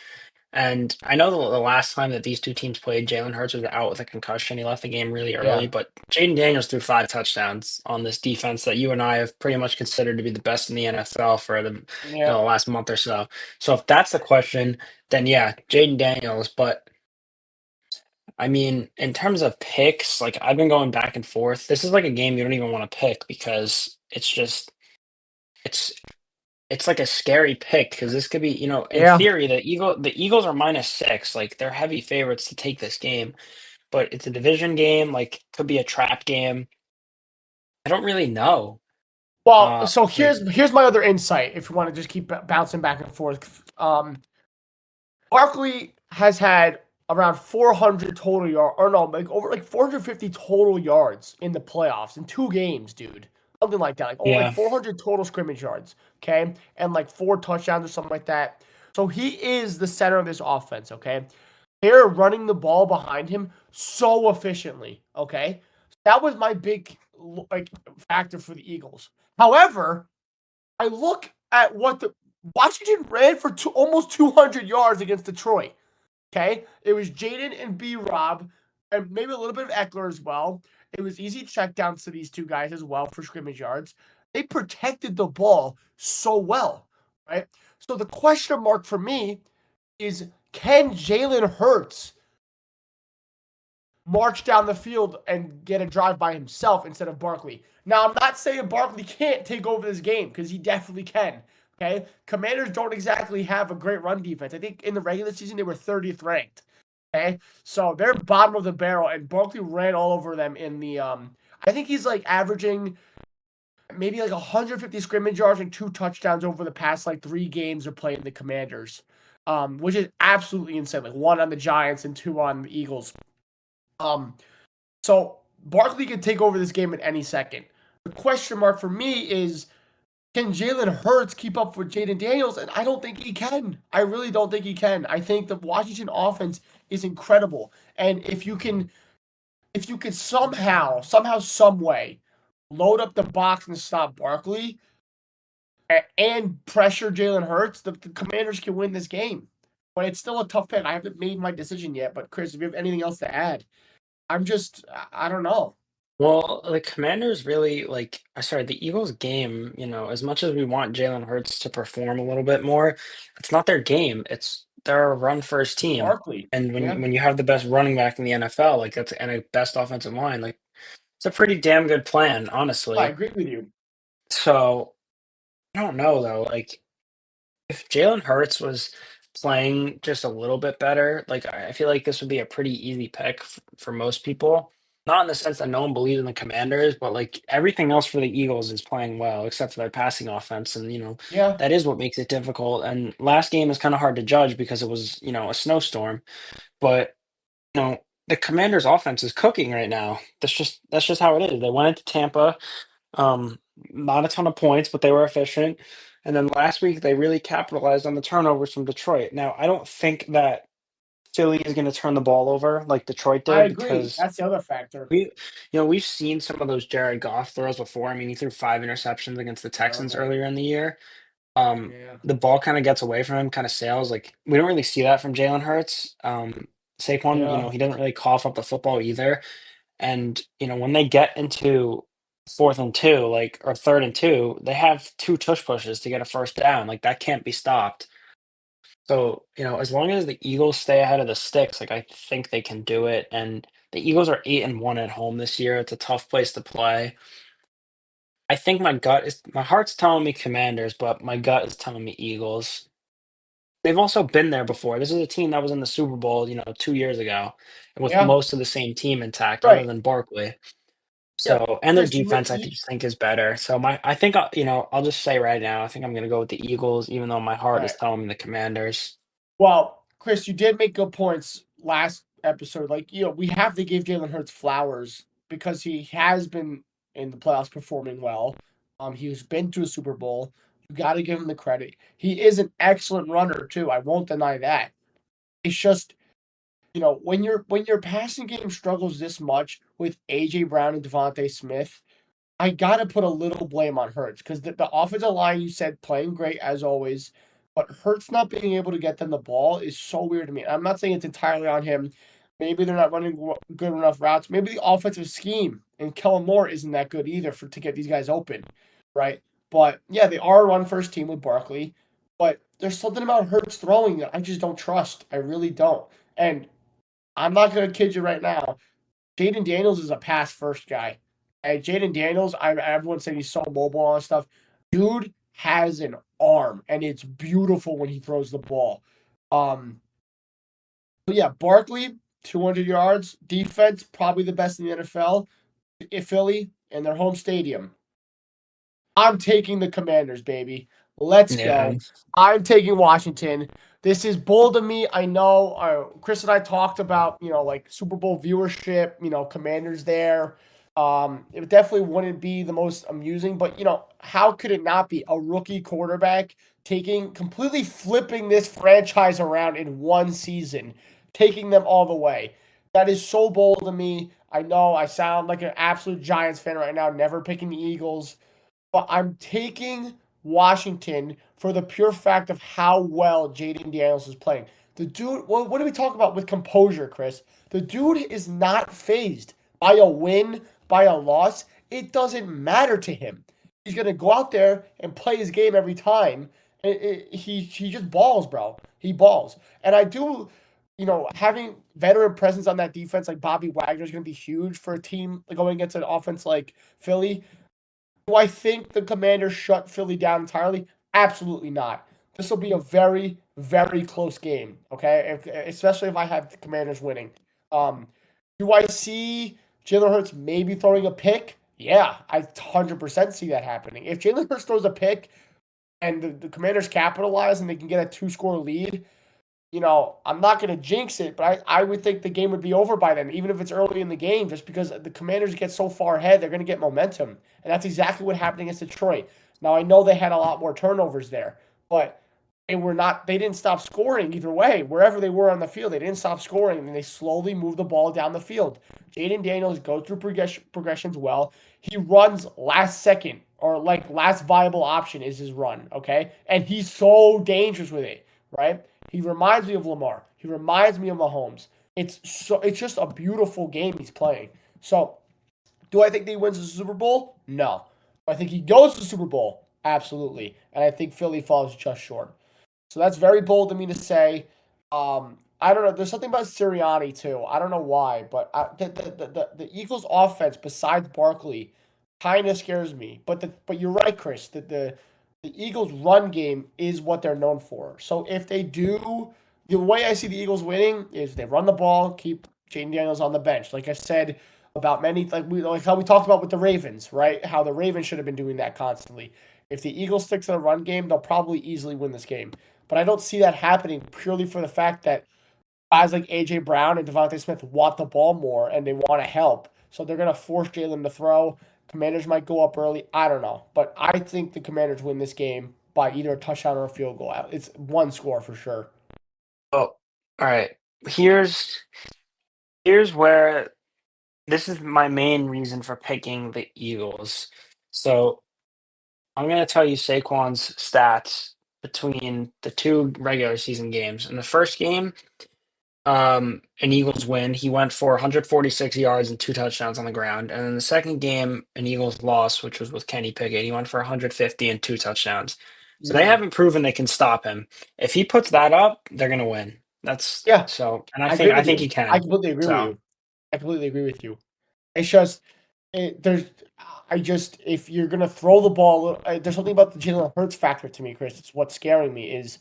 And I know the last time that these two teams played, Jalen Hurts was out with a concussion. He left the game really early, yeah, but Jaden Daniels threw 5 touchdowns on this defense that you and I have pretty much considered to be the best in the NFL for yeah. the last month or so. So if that's the question, then yeah, Jaden Daniels. But I mean, in terms of picks, like I've been going back and forth. This is like a game you don't even want to pick because it's it's like a scary pick because this could be, in Yeah. theory, the Eagles are -6, like they're heavy favorites to take this game, but it's a division game, like could be a trap game. I don't really know. Well, so Like here's my other insight. If you want to just keep bouncing back and forth, Barkley has had around 400 total yards, or no, like over like 450 total yards in the playoffs in 2 games, dude. Something like that, like yeah, 400 total scrimmage yards, okay, and like 4 touchdowns or something like that. So he is the center of this offense, okay. They're running the ball behind him so efficiently, okay. That was my big like factor for the Eagles. However, I look at what the Washington ran for almost 200 yards against Detroit. Okay, it was Jaden and B Rob, and maybe a little bit of Eckler as well. It was easy checkdowns to these two guys as well for scrimmage yards. They protected the ball so well, right? So the question mark for me is, can Jalen Hurts march down the field and get a drive by himself instead of Barkley? Now, I'm not saying Barkley can't take over this game because he definitely can. Okay, Commanders don't exactly have a great run defense. I think in the regular season they were 30th ranked. Okay, so they're bottom of the barrel, and Barkley ran all over them in the. I think he's like averaging maybe like 150 scrimmage yards and 2 touchdowns over the past like 3 games of playing the Commanders, which is absolutely insane. Like 1 on the Giants and 2 on the Eagles. Um, so Barkley could take over this game at any second. The question mark for me is, can Jalen Hurts keep up with Jaden Daniels? And I don't think he can. I really don't think he can. I think the Washington offense is incredible. And if you could somehow, some way, load up the box and stop Barkley and pressure Jalen Hurts, the Commanders can win this game. But it's still a tough pick. I haven't made my decision yet. But Chris, if you have anything else to add, I don't know. well, the Commanders really sorry, the Eagles game, as much as we want Jalen Hurts to perform a little bit more, it's not their game. They're a run first It's team. Barkley. And Yeah, when you have the best running back in the NFL, like that's and a best offensive line, like it's a pretty damn good plan, I honestly. agree with you. So I don't know though. Like if Jalen Hurts was playing just a little bit better, like I feel like this would be a pretty easy pick for most people. Not in the sense that no one believes in the Commanders, but like everything else for the Eagles is playing well, except for their passing offense, and Yeah, that is what makes it difficult. And last game is kind of hard to judge because it was a snowstorm, but the Commanders' offense is cooking right now. That's just how it is. They went into Tampa. Um, Not a ton of points, but they were efficient. And then last week they really capitalized on the turnovers from Detroit. Now, I don't think that Philly is going to turn the ball over like Detroit I did agree. because That's the other factor. we've seen some of those Jared Goff throws before. I mean, he threw 5 interceptions against the Texans Terrible. earlier in the year. Um, Yeah, the ball kind of gets away from him, kind of sails. Like we don't really see that from Jalen Hurts. Saquon, yeah. he doesn't really cough up the football either. And, when they get into 4th and 2, like, or 3rd and 2, they have 2 tush pushes to get a first down. Like, that can't be stopped. So, as long as the Eagles stay ahead of the sticks, like, I think they can do it. And the Eagles are 8-1 at home this year. It's a tough place to play. I think my heart's telling me Commanders, but my gut is telling me Eagles. They've also been there before. This is a team that was in the Super Bowl, 2 years ago with Yeah, most of the same team intact other right. than Barkley. Yep. So, and their Chris, defense, I just think is better. So I think I'll just say right now, I think I'm gonna go with the Eagles, even though my all heart is right. telling me the Commanders. Well, Chris, you did make good points last episode, like, we have to give Jalen Hurts flowers because he has been in the playoffs performing well. He's been to a Super Bowl. You got to give him the credit. He is an excellent runner too. I won't deny that. It's just, when your passing game struggles this much with AJ Brown and Devontae Smith, I gotta put a little blame on Hurts because the offensive line you said playing great as always, but Hurts not being able to get them the ball is so weird to me. I'm not saying it's entirely on him. Maybe they're not running good enough routes. Maybe the offensive scheme and Kellen Moore isn't that good either to get these guys open, right? But yeah, they are a run first team with Barkley, but there's something about Hurts throwing that I just don't trust. I really don't. And I'm not gonna kid you right now. Jaden Daniels is a pass first guy. And Jaden Daniels, everyone said he's so mobile and all that stuff. Dude has an arm, and it's beautiful when he throws the ball. But yeah, Barkley, 200 yards, defense probably the best in the NFL. In Philly in their home stadium. I'm taking the Commanders, baby. Let's Yeah. go. I'm taking Washington. This is bold of me. I know Chris and I talked about, like Super Bowl viewership, Commanders there. It definitely wouldn't be the most amusing, but how could it not be a rookie quarterback completely flipping this franchise around in one season, taking them all the way? That is so bold of me. I know I sound like an absolute Giants fan right now, never picking the Eagles, but I'm taking Washington for the pure fact of how well Jaden Daniels is playing. The dude, what do we talk about with composure, Chris? The dude is not phased by a win, by a loss. It doesn't matter to him. He's gonna go out there and play his game every time. He just balls, bro. He balls, and I do. Having veteran presence on that defense like Bobby Wagner is going to be huge for a team going against an offense like Philly. Do I think the Commanders shut Philly down entirely? Absolutely not. This will be a very, very close game. Okay, especially if I have the Commanders winning. Um, do I see Jalen Hurts maybe throwing a pick? Yeah, I 100% see that happening. If Jalen Hurts throws a pick and the Commanders capitalize and they can get a 2-score lead, I'm not going to jinx it, but I would think the game would be over by then, even if it's early in the game, just because the Commanders get so far ahead, they're going to get momentum. And that's exactly what happened against Detroit. Now, I know they had a lot more turnovers there, but they didn't stop scoring either way. Wherever they were on the field, they didn't stop scoring, and they slowly moved the ball down the field. Jaden Daniels goes through progressions well. He runs last second, or like last viable option is his run, okay? And he's so dangerous with it, right? He reminds me of Lamar. He reminds me of Mahomes. It's just a beautiful game he's playing. So, do I think that he wins the Super Bowl? No. I think he goes to the Super Bowl. Absolutely. And I think Philly falls just short. So that's very bold of me to say. I don't know. There's something about Sirianni too. I don't know why, but the Eagles' offense, besides Barkley, kind of scares me. But you're right, Chris. The Eagles' run game is what they're known for. So if they do, the way I see the Eagles winning is they run the ball, keep Jaden Daniels on the bench. Like I said about like how we talked about with the Ravens, right? How the Ravens should have been doing that constantly. If the Eagles stick to the run game, they'll probably easily win this game. But I don't see that happening purely for the fact that guys like AJ Brown and Devontae Smith want the ball more and they want to help. So they're gonna force Jalen to throw. Commanders might go up early. I don't know. But I think the Commanders win this game by either a touchdown or a field goal. It's one score for sure. Oh, all right. Here's where this is my main reason for picking the Eagles. So I'm gonna tell you Saquon's stats between the two regular season games. In the first game, an Eagles win. He went for 146 yards and 2 touchdowns on the ground. And in the second game, an Eagles loss, which was with Kenny Pickett, he went for 150 and 2 touchdowns. So they haven't proven they can stop him. If he puts that up, they're gonna win. That's Yeah, so, and I I agree think I with think you. he I can. completely agree with So you. I completely agree with you. It's just there's if you're gonna throw the ball, there's something about the Jalen Hurts factor to me, Chris. It's what's scaring me is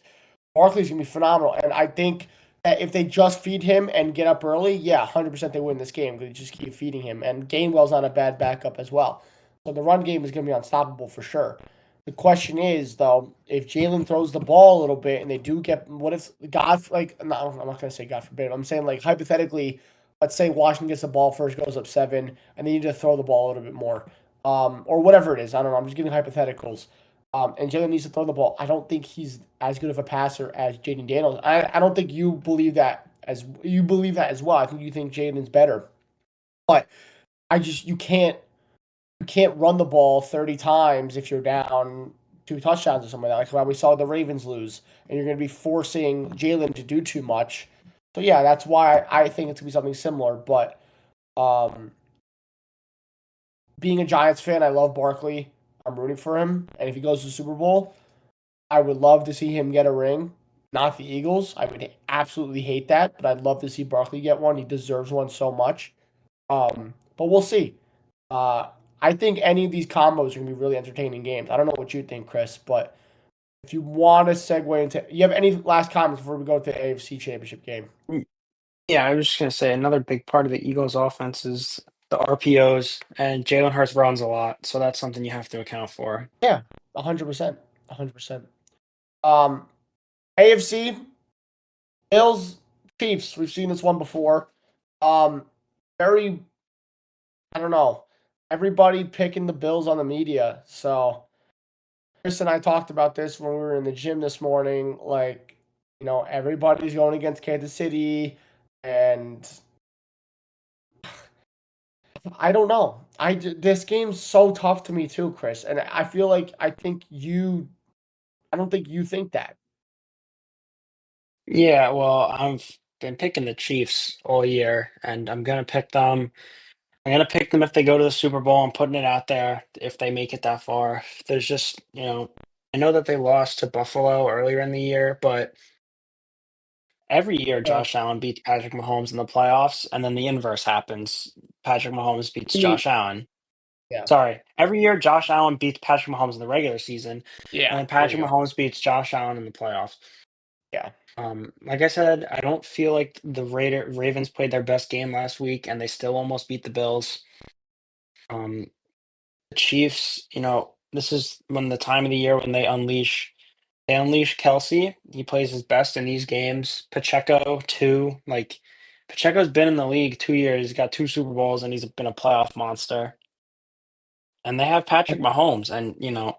Barkley's gonna be phenomenal, and I think that if they just feed him and get up early, yeah, 100% they win this game because they just keep feeding him, and Gainwell's not a bad backup as well. So the run game is gonna be unstoppable for sure. The question is, though, if Jalen throws the ball a little bit and they do get, what if God, like, no, I'm not going to say God forbid. I'm saying, like, hypothetically, let's say Washington gets the ball first, goes up 7, and they need to throw the ball a little bit more, or whatever it is. I don't know. I'm just giving hypotheticals. And Jalen needs to throw the ball. I don't think he's as good of a passer as Jaden Daniels. I don't think you believe that as well. I think you think Jaden's better, but you can't run the ball 30 times if you're down 2 touchdowns or something like that. Like how we saw the Ravens lose, and you're going to be forcing Jalen to do too much. So yeah, that's why I think it's going to be something similar. But um, being a Giants fan, I love Barkley. I'm rooting for him, and if he goes to the Super Bowl, I would love to see him get a ring. Not the Eagles. I would absolutely hate that, but I'd love to see Barkley get one. He deserves one so much. But we'll see. Uh, I think any of these combos are gonna be really entertaining games. I don't know what you think, Chris, but if you want to segue into, you have any last comments before we go to the AFC Championship game? Yeah, I was just gonna say another big part of the Eagles' offense is the RPOs, and Jalen Hurts runs a lot, so that's something you have to account for. Yeah, 100%, 100%. Um, AFC Bills Chiefs. We've seen this one before. Um, very, I don't know. Everybody picking the Bills on the media. So Chris and I talked about this when we were in the gym this morning. Like, everybody's going against Kansas City, and I don't know. This game's so tough to me too, Chris. And I feel like I don't think you think that. Yeah, well, I've been picking the Chiefs all year, and I'm gonna pick them. I'm gonna pick them if they go to the Super Bowl. I'm putting it out there if they make it that far. There's just, I know that they lost to Buffalo earlier in the year, but every year Yeah. Josh Allen beats Patrick Mahomes in the playoffs, and then the inverse happens. Patrick Mahomes beats The- Josh Allen. Yeah. Sorry, every year Josh Allen beats Patrick Mahomes in the regular season, and Yeah. then There you Patrick go. Mahomes beats Josh Allen in the playoffs. Yeah. Like I said, I don't feel like the Ravens played their best game last week, and they still almost beat the Bills. Um, the Chiefs, this is when the time of the year when they unleash Kelsey. He plays his best in these games. Pacheco too. Like Pacheco's been in the league 2 years. He's got two Super Bowls, and he's been a playoff monster. And they have Patrick Mahomes, and I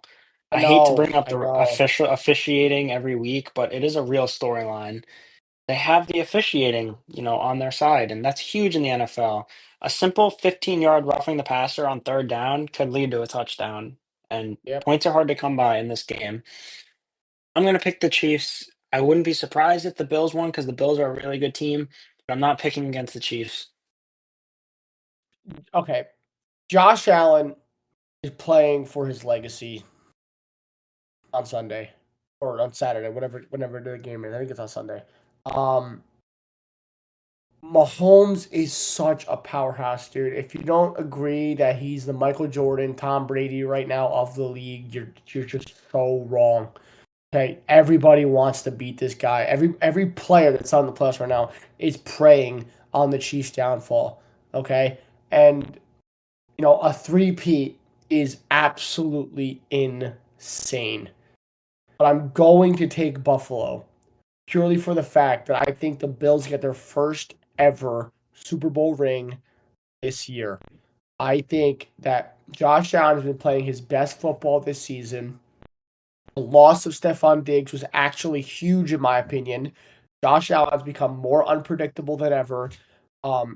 I hate to know. bring up I the know. official officiating every week, but it is a real storyline. They have the officiating, on their side, and that's huge in the NFL. A simple 15-yard roughing the passer on third down could lead to a touchdown, and Yep. points are hard to come by in this game. I'm going to pick the Chiefs. I wouldn't be surprised if the Bills won because the Bills are a really good team, but I'm not picking against the Chiefs. Okay. Josh Allen is playing for his legacy on Sunday or on Saturday, whenever the game is. I think it's on Sunday. Um, Mahomes is such a powerhouse, dude. If you don't agree that he's the Michael Jordan, Tom Brady right now of the league, you're just so wrong. Okay, everybody wants to beat this guy. Every player that's on the playoffs right now is preying on the Chiefs' downfall. Okay, and a three-peat is absolutely insane. But I'm going to take Buffalo purely for the fact that I think the Bills get their first ever Super Bowl ring this year. I think that Josh Allen has been playing his best football this season. The loss of Stephon Diggs was actually huge, in my opinion. Josh Allen has become more unpredictable than ever.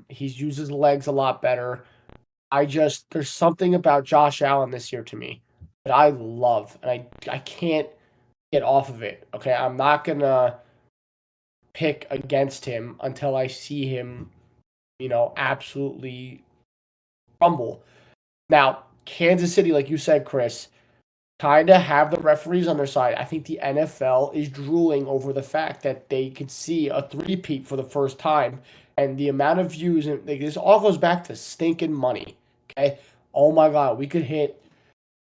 He's used his legs a lot better. There's something about Josh Allen this year to me that I love, and I can't get off of it. Okay, I'm not gonna pick against him until I see him, absolutely crumble. Now, Kansas City, like you said, Chris, kind of have the referees on their side. I think the NFL is drooling over the fact that they could see a three-peat for the first time, and the amount of views, and like, this all goes back to stinking money. Okay, oh my God, we could hit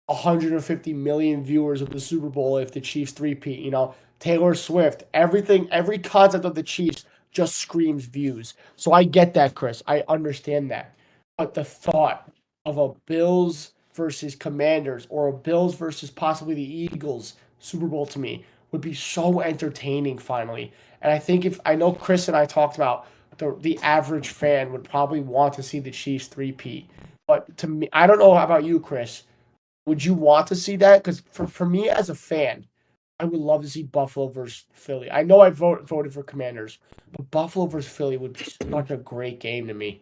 150 million viewers of the Super Bowl if the Chiefs three-peat. Taylor Swift, everything, every concept of the Chiefs just screams views. So I get that, Chris. I understand that. But the thought of a Bills versus Commanders or a Bills versus possibly the Eagles Super Bowl to me would be so entertaining finally. And I think if I know Chris and I talked about the average fan would probably want to see the Chiefs three-peat. But to me, I don't know about you, Chris. Would you want to see that? Because for me as a fan, I would love to see Buffalo versus Philly. I know I voted for Commanders, but Buffalo versus Philly would be such a great game to me.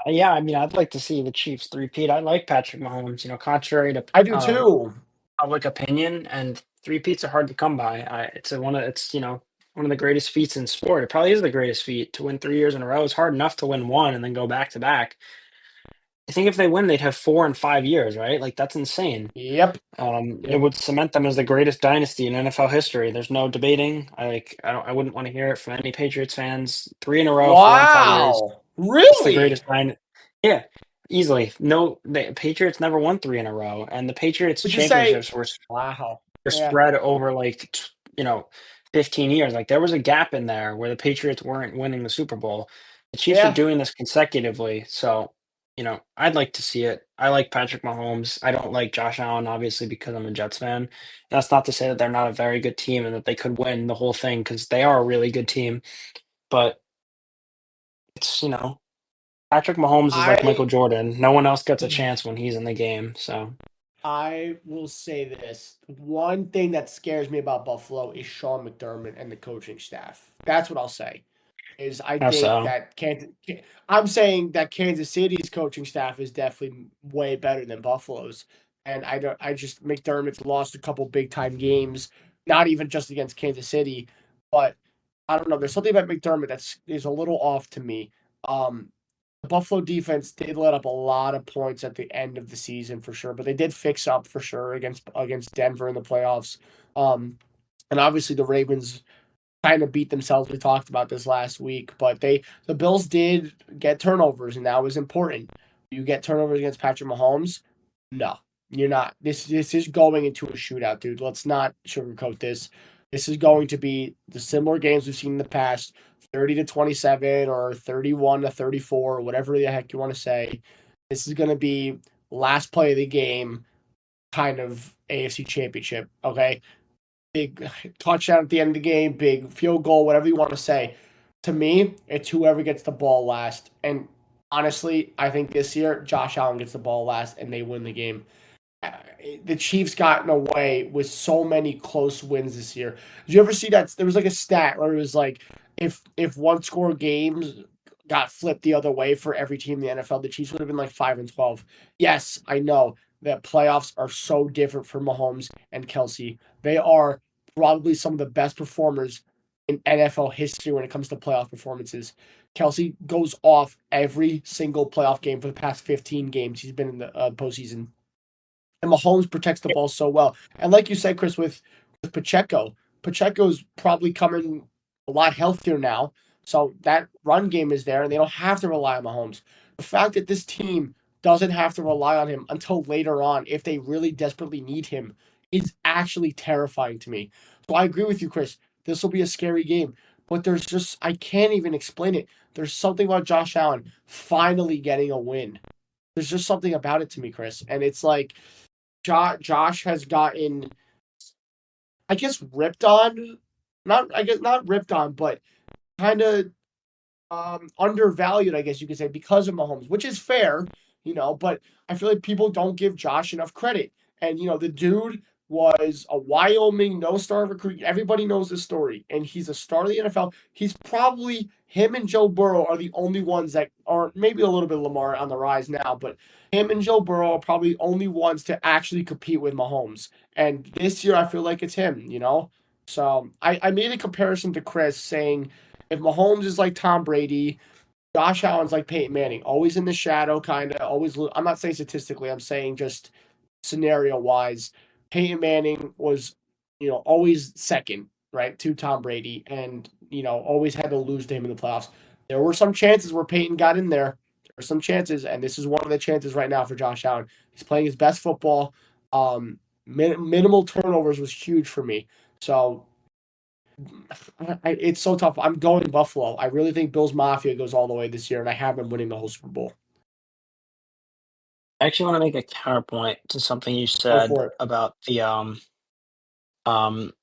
Yeah, I mean, I'd like to see the Chiefs three-peat. I like Patrick Mahomes, contrary to I do too. public opinion, and three-peats are hard to come by. It's one of the greatest feats in sport. It probably is the greatest feat to win 3 years in a row. It's hard enough to win one and then go back to back. I think if they win, they'd have 4 and 5 years, right? Like that's insane. Yep. It Yep. would cement them as the greatest dynasty in NFL history. There's no debating. I wouldn't want to hear it from any Patriots fans. 3 in a row, 4 and 5 years. Wow. It's the Really? greatest Yeah, easily. No, the Patriots never won 3 in a row, and the Patriots Would you say? championships Wow. were Yeah. spread over, like, 15 years. Like, there was a gap in there where the Patriots weren't winning the Super Bowl. The Chiefs are Yeah. doing this consecutively, so, I'd like to see it. I like Patrick Mahomes. I don't like Josh Allen, obviously, because I'm a Jets fan. That's not to say that they're not a very good team and that they could win the whole thing, because they are a really good team, but it's, Patrick Mahomes is like I Michael Jordan. No one else gets a chance when he's in the game. So I will say this. One thing that scares me about Buffalo is Sean McDermott and the coaching staff. That's what I'll say. Is I how think so? that I'm saying that Kansas City's coaching staff is definitely way better than Buffalo's. And I just McDermott's lost a couple big time games, not even just against Kansas City, but I don't know. There's something about McDermott that's is a little off to me. Um, the Buffalo defense did let up a lot of points at the end of the season for sure, but they did fix up for sure against Denver in the playoffs. Um, and obviously the Ravens kind of beat themselves. We talked about this last week, but the Bills did get turnovers, and that was important. You get turnovers against Patrick Mahomes? No, you're not. This is going into a shootout, dude. Let's not sugarcoat this. This is going to be the similar games we've seen in the past, 30-27 or 31-34 or whatever the heck you want to say. This is going to be last play of the game kind of AFC championship, okay? Big touchdown at the end of the game, big field goal, whatever you want to say. To me, it's whoever gets the ball last. And honestly, I think this year Josh Allen gets the ball last and they win the game. Uh, The Chiefs gotten away with so many close wins this year. Did you ever see that? There was like a stat where it was like if one score games got flipped the other way for every team in the NFL, the Chiefs would have been like 5-12. Yes, I know that playoffs are so different for Mahomes and Kelsey. They are probably some of the best performers in NFL history when it comes to playoff performances. Kelsey goes off every single playoff game for the past 15 games he's been in the postseason. And Mahomes protects the ball so well. And like you said, Chris, with Pacheco, Pacheco's probably coming a lot healthier now. So that run game is there, and they don't have to rely on Mahomes. The fact that this team doesn't have to rely on him until later on, if they really desperately need him, is actually terrifying to me. So I agree with you, Chris. This will be a scary game. But there's just, I can't even explain it. There's something about Josh Allen finally getting a win. There's just something about it to me, Chris. And it's like, Josh has gotten, I guess, ripped on. Not, I guess, not ripped on, but kind of undervalued, I guess you could say, because of Mahomes, which is fair, but I feel like people don't give Josh enough credit. And, the dude was a Wyoming no-star recruit. Everybody knows this story. And he's a star of the NFL. He's probably, him and Joe Burrow are the only ones that are, maybe a little bit of Lamar on the rise now, but him and Joe Burrow are probably the only ones to actually compete with Mahomes. And this year, I feel like it's him. So I made a comparison to Chris saying, if Mahomes is like Tom Brady, Josh Allen's like Peyton Manning, always in the shadow, kind of always. I'm not saying statistically, I'm saying just scenario wise. Peyton Manning was, always second, right, to Tom Brady, and always had to lose to him in the playoffs. There were some chances where Peyton got in there. There were some chances, and this is one of the chances right now for Josh Allen. He's playing his best football. Minimal turnovers was huge for me. So it's so tough. I'm going Buffalo. I really think Bills Mafia goes all the way this year, and I have them winning the whole Super Bowl. I actually want to make a counterpoint to something you Go said for it. about um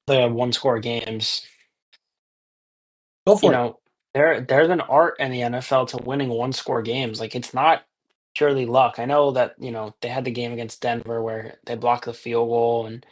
the one score games. Go You for it. know, there's an art in the NFL to winning one score games. Like it's not purely luck. I know that, they had the game against Denver where they blocked the field goal and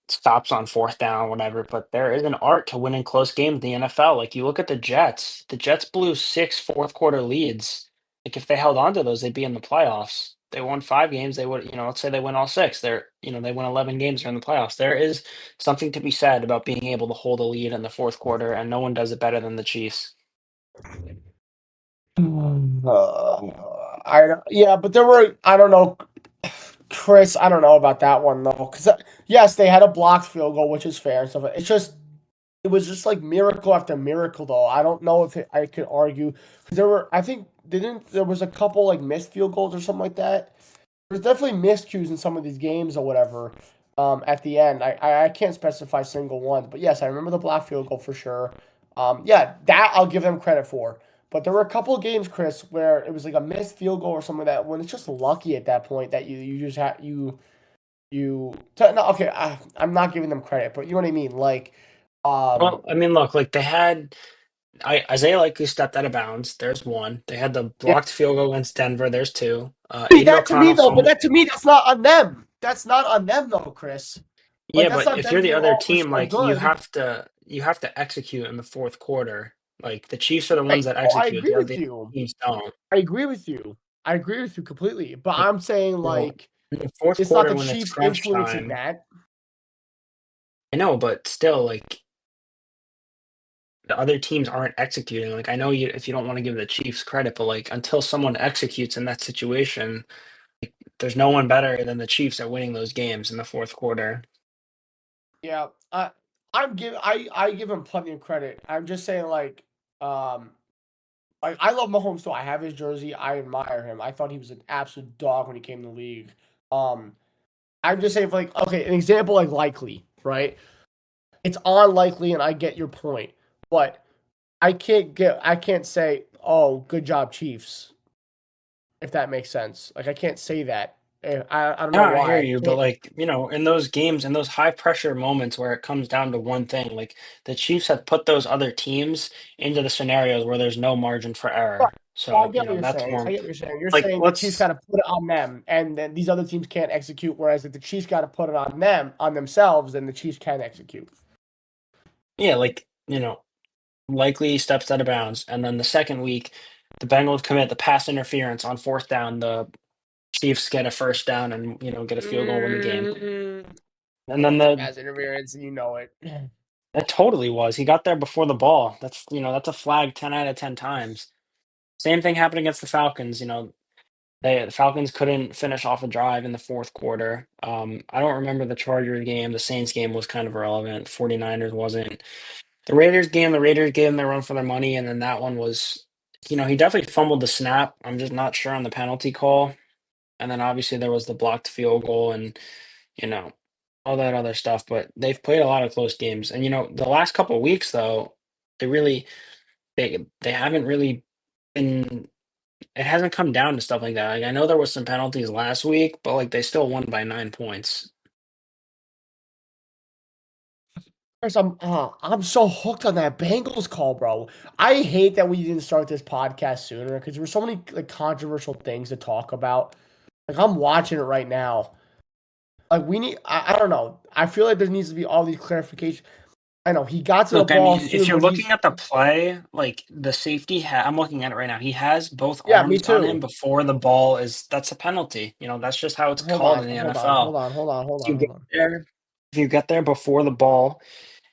stops on fourth down, whatever. But there is an art to winning close games in the NFL. Like you look at the Jets. The Jets blew six fourth quarter leads. Like if they held on to those, they'd be in the playoffs. They won 5 games. They would, let's say they win all six. They win 11 games. They're in the playoffs. There is something to be said about being able to hold a lead in the fourth quarter, and no one does it better than the Chiefs. Yeah, but there were I don't know, Chris. I don't know about that one though, because yes, they had a blocked field goal, which is fair and stuff. It was just like miracle after miracle though. I don't know if I could argue because I think didn't there was a couple like missed field goals or something like that. There's definitely miscues in some of these games or whatever. At the end, I can't specify single ones, but yes, I remember the block field goal for sure. Yeah, that I'll give them credit for. But there were a couple of games, Chris, where it was like a missed field goal or something like that when it's just lucky at that point that you just have no, okay, I'm not giving them credit, but you know what I mean. Like, Well, I mean, look, like Isaiah Likely stepped out of bounds. There's one. They had the yeah, blocked field goal against Denver. There's two. Aiden that to me O'Connell though, but fumbled. that to me that's not on them. That's not on them though, Chris. Like Yeah, that's but not if them you're the being other all we're team, so like good. you have to execute in the fourth quarter. Like the Chiefs are the ones Right. that Oh, I execute. agree The with other you. teams don't. I agree with you. I agree with you completely. But Like, I'm saying you know, like in the fourth it's not quarter the when it's Chiefs crunch influencing time. that. I know, but still, like the other teams aren't executing. Like I know you if you don't want to give the Chiefs credit, but like until someone executes in that situation, there's no one better than the Chiefs at winning those games in the fourth quarter. Yeah. I give him plenty of credit. I'm just saying um like I love Mahomes too. I have his jersey. I admire him. I thought he was an absolute dog when he came to the league. Um I'm just saying like okay, an example like Likely, right? It's unlikely and I get your point. But I can't say, "Oh, good job Chiefs," if that makes sense. Like I can't say that. I don't No, know I hear why. I you, but can't. like, in those games, in those high pressure moments where it comes down to one thing, like the Chiefs have put those other teams into the scenarios where there's no margin for Right. error. No, I So, get what you're that's saying. more I get what you're saying. You're like saying the Chiefs let's got to put it on them, and then these other teams can't execute. Whereas if the Chiefs got to put it on them, on themselves, then the Chiefs can execute. yeah, like, Likely steps out of bounds, and then the second week, the Bengals commit the pass interference on fourth down. The Chiefs get a first down and get a field goal, win the game. Mm, And it then was a the pass interference, and you know it. it totally was. He got there before the ball. That's a flag 10 out of 10 times. Same thing happened against the Falcons. The Falcons couldn't finish off a drive in the fourth quarter. I don't remember the Chargers game. The Saints game was kind of irrelevant. 49ers wasn't. The Raiders gave them their run for their money, and then that one was, he definitely fumbled the snap. I'm just not sure on the penalty call. And then obviously there was the blocked field goal and, you know, all that other stuff. But they've played a lot of close games. And the last couple of weeks though, they really they haven't really been it hasn't come down to stuff like that. Like, I know there was some penalties last week, but like they still won by 9 points. Chris, I'm so hooked on that Bengals call, bro. I hate that we didn't start this podcast sooner because there were so many like controversial things to talk about. Like I'm watching it right now. Like we need, I don't know. I feel like there needs to be all these clarifications. I know he got to the Look, I ball mean, if soon, you're but looking he's at the play, like the safety, I'm looking at it right now. He has both yeah, me arms on him too. before the ball is. That's a penalty. That's just how it's Hold called in on, the hold on, hold NFL. on, hold on, hold If on, you hold get on. there, if you get there before the ball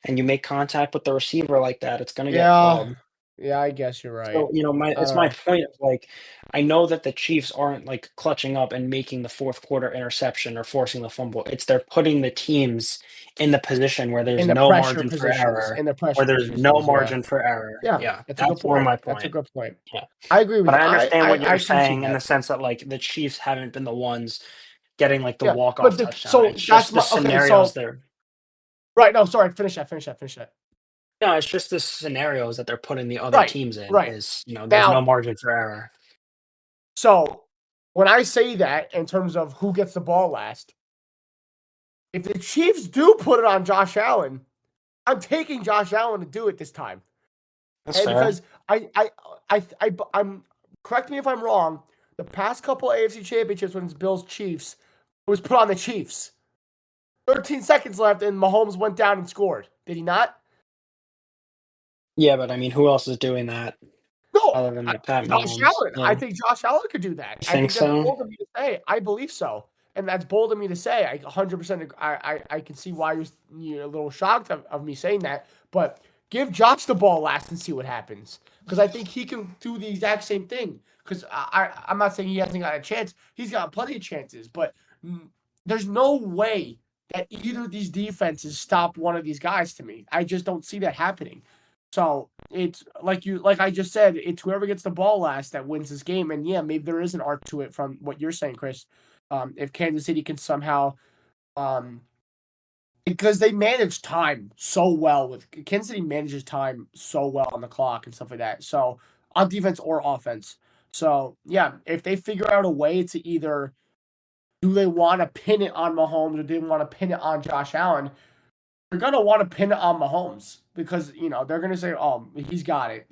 and you make contact with the receiver like that, it's gonna get Yeah, called. yeah, I guess you're So, right. my I it's don't my know. point of like, I know that the Chiefs aren't like clutching up and making the fourth quarter interception or forcing the fumble. It's they're putting the teams in the position where there's In the no pressure margin for positions, error, in the where pressure there's no positions, yeah, margin for error. yeah, Yeah, that's a good that's more point. my That's a point. good point. Yeah. I agree with But you. I understand what I you're can see saying in the that. sense that like the Chiefs haven't been the ones getting like the Yeah, walk-off touchdown. so It's that's just the my okay. scenarios So they're right, no, sorry, finish that, finish that, finish that. no, it's just the scenarios that they're putting the other Right, teams in right. is, there's no Now, margin for error. so when I say that in terms of who gets the ball last, if the Chiefs do put it on Josh Allen, I'm taking Josh Allen to do it this time. That's And fair. because I'm correct me if I'm wrong, the past couple AFC championships when it's Bills Chiefs, it was put on the Chiefs. 13 seconds left and Mahomes went down and scored. Did he not? Yeah, but I mean, who else is doing that No, other than Pat Josh Mahomes? Allen. I Yeah, think Josh Allen could do that. you I think think that's so? bold of me to say. I believe so, and that's bold of me to say. I 100%. I can see why you're a little shocked of me saying that, but give Josh the ball last and see what happens because I think he can do the exact same thing. Because I'm not saying he hasn't got a chance. He's got plenty of chances, but there's no way that either of these defenses stop one of these guys. To me, I just don't see that happening. So it's like I just said, it's whoever gets the ball last that wins this game. And yeah, maybe there is an art to it from what you're saying, Chris. If Kansas City can somehow, because they manage time so well with Kansas City manages time so well on the clock and stuff like that. So on defense or offense. So yeah, if they figure out a way to either do they want to pin it on Mahomes or do they want to pin it on Josh Allen, they're gonna want to pin it on Mahomes because they're gonna say, "Oh, he's got it."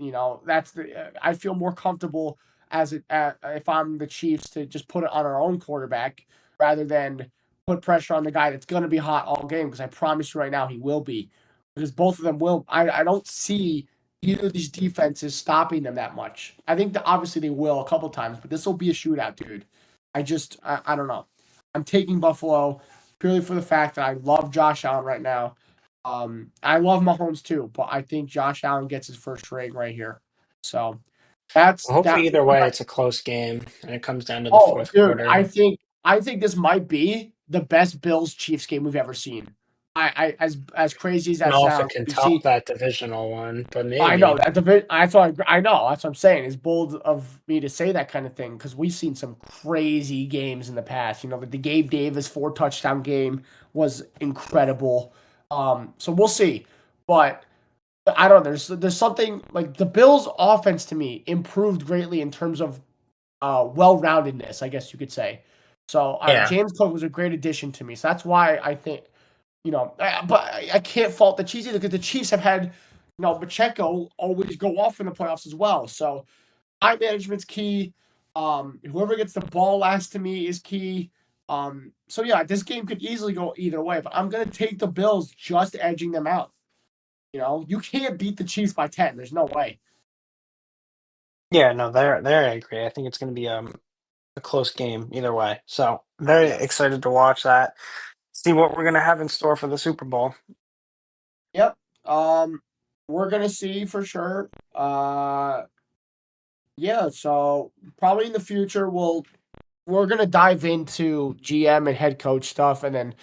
That's the. I feel more comfortable if I'm the Chiefs to just put it on our own quarterback rather than put pressure on the guy that's gonna be hot all game. Because I promise you right now, he will be. Because both of them will. I don't see either of these defenses stopping them that much. I think that obviously they will a couple times, but this will be a shootout, dude. I don't know. I'm taking Buffalo purely for the fact that I love Josh Allen right now. I love Mahomes too, but I think Josh Allen gets his first ring right here. So that's Well, that. hopefully, either way, it's a close game and it comes down to the Oh, fourth dude, quarter. I think this might be the best Bills Chiefs game we've ever seen. As crazy as And that also sounds, can we top see. that divisional one, but I know maybe. that's a bit. That's what I know. That's what I'm saying. It's bold of me to say that kind of thing because we've seen some crazy games in the past. The Gabe Davis 4 touchdown game was incredible. So we'll see, but I don't know. There's something like the Bills' offense to me improved greatly in terms of well-roundedness, I guess you could say. So Yeah. James Cook was a great addition to me. So that's why I think but I can't fault the Chiefs either because the Chiefs have had Pacheco always go off in the playoffs as well. So time management's key. Whoever gets the ball last to me is key. So yeah, this game could easily go either way, but I'm gonna take the Bills just edging them out. You can't beat the Chiefs by 10. There's no way. Yeah, no, there I agree. I think it's going to be a close game either way. So very Yeah. excited to watch that. See what we're going to have in store for the Super Bowl. Yep. We're gonna see for sure. Yeah. So probably in the future we're gonna dive into GM and head coach stuff, and then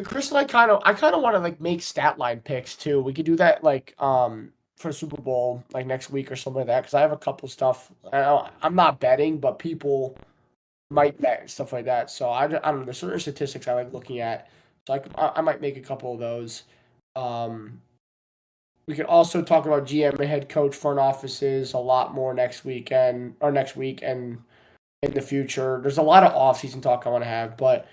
Chris and I kind of want to like make stat line picks too. We could do that like for Super Bowl like next week or something like that because I have a couple stuff. I'm not betting, but people might bet and stuff like that. So I don't know. There's certain statistics I like looking at. So I might make a couple of those. Um, we could also talk about GM and head coach front offices a lot more next weekend or next week and in the future. There's a lot of off-season talk I want to have, but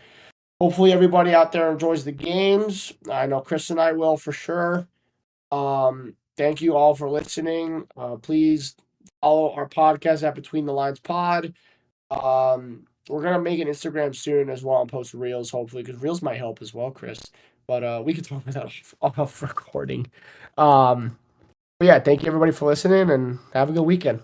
hopefully everybody out there enjoys the games. I know Chris and I will for sure. Thank you all for listening. Please follow our podcast at Between the Lines Pod. We're gonna make an Instagram soon as well and post reels, hopefully, because reels might help as well, Chris. But we can talk about that off recording. But yeah, thank you everybody for listening and have a good weekend.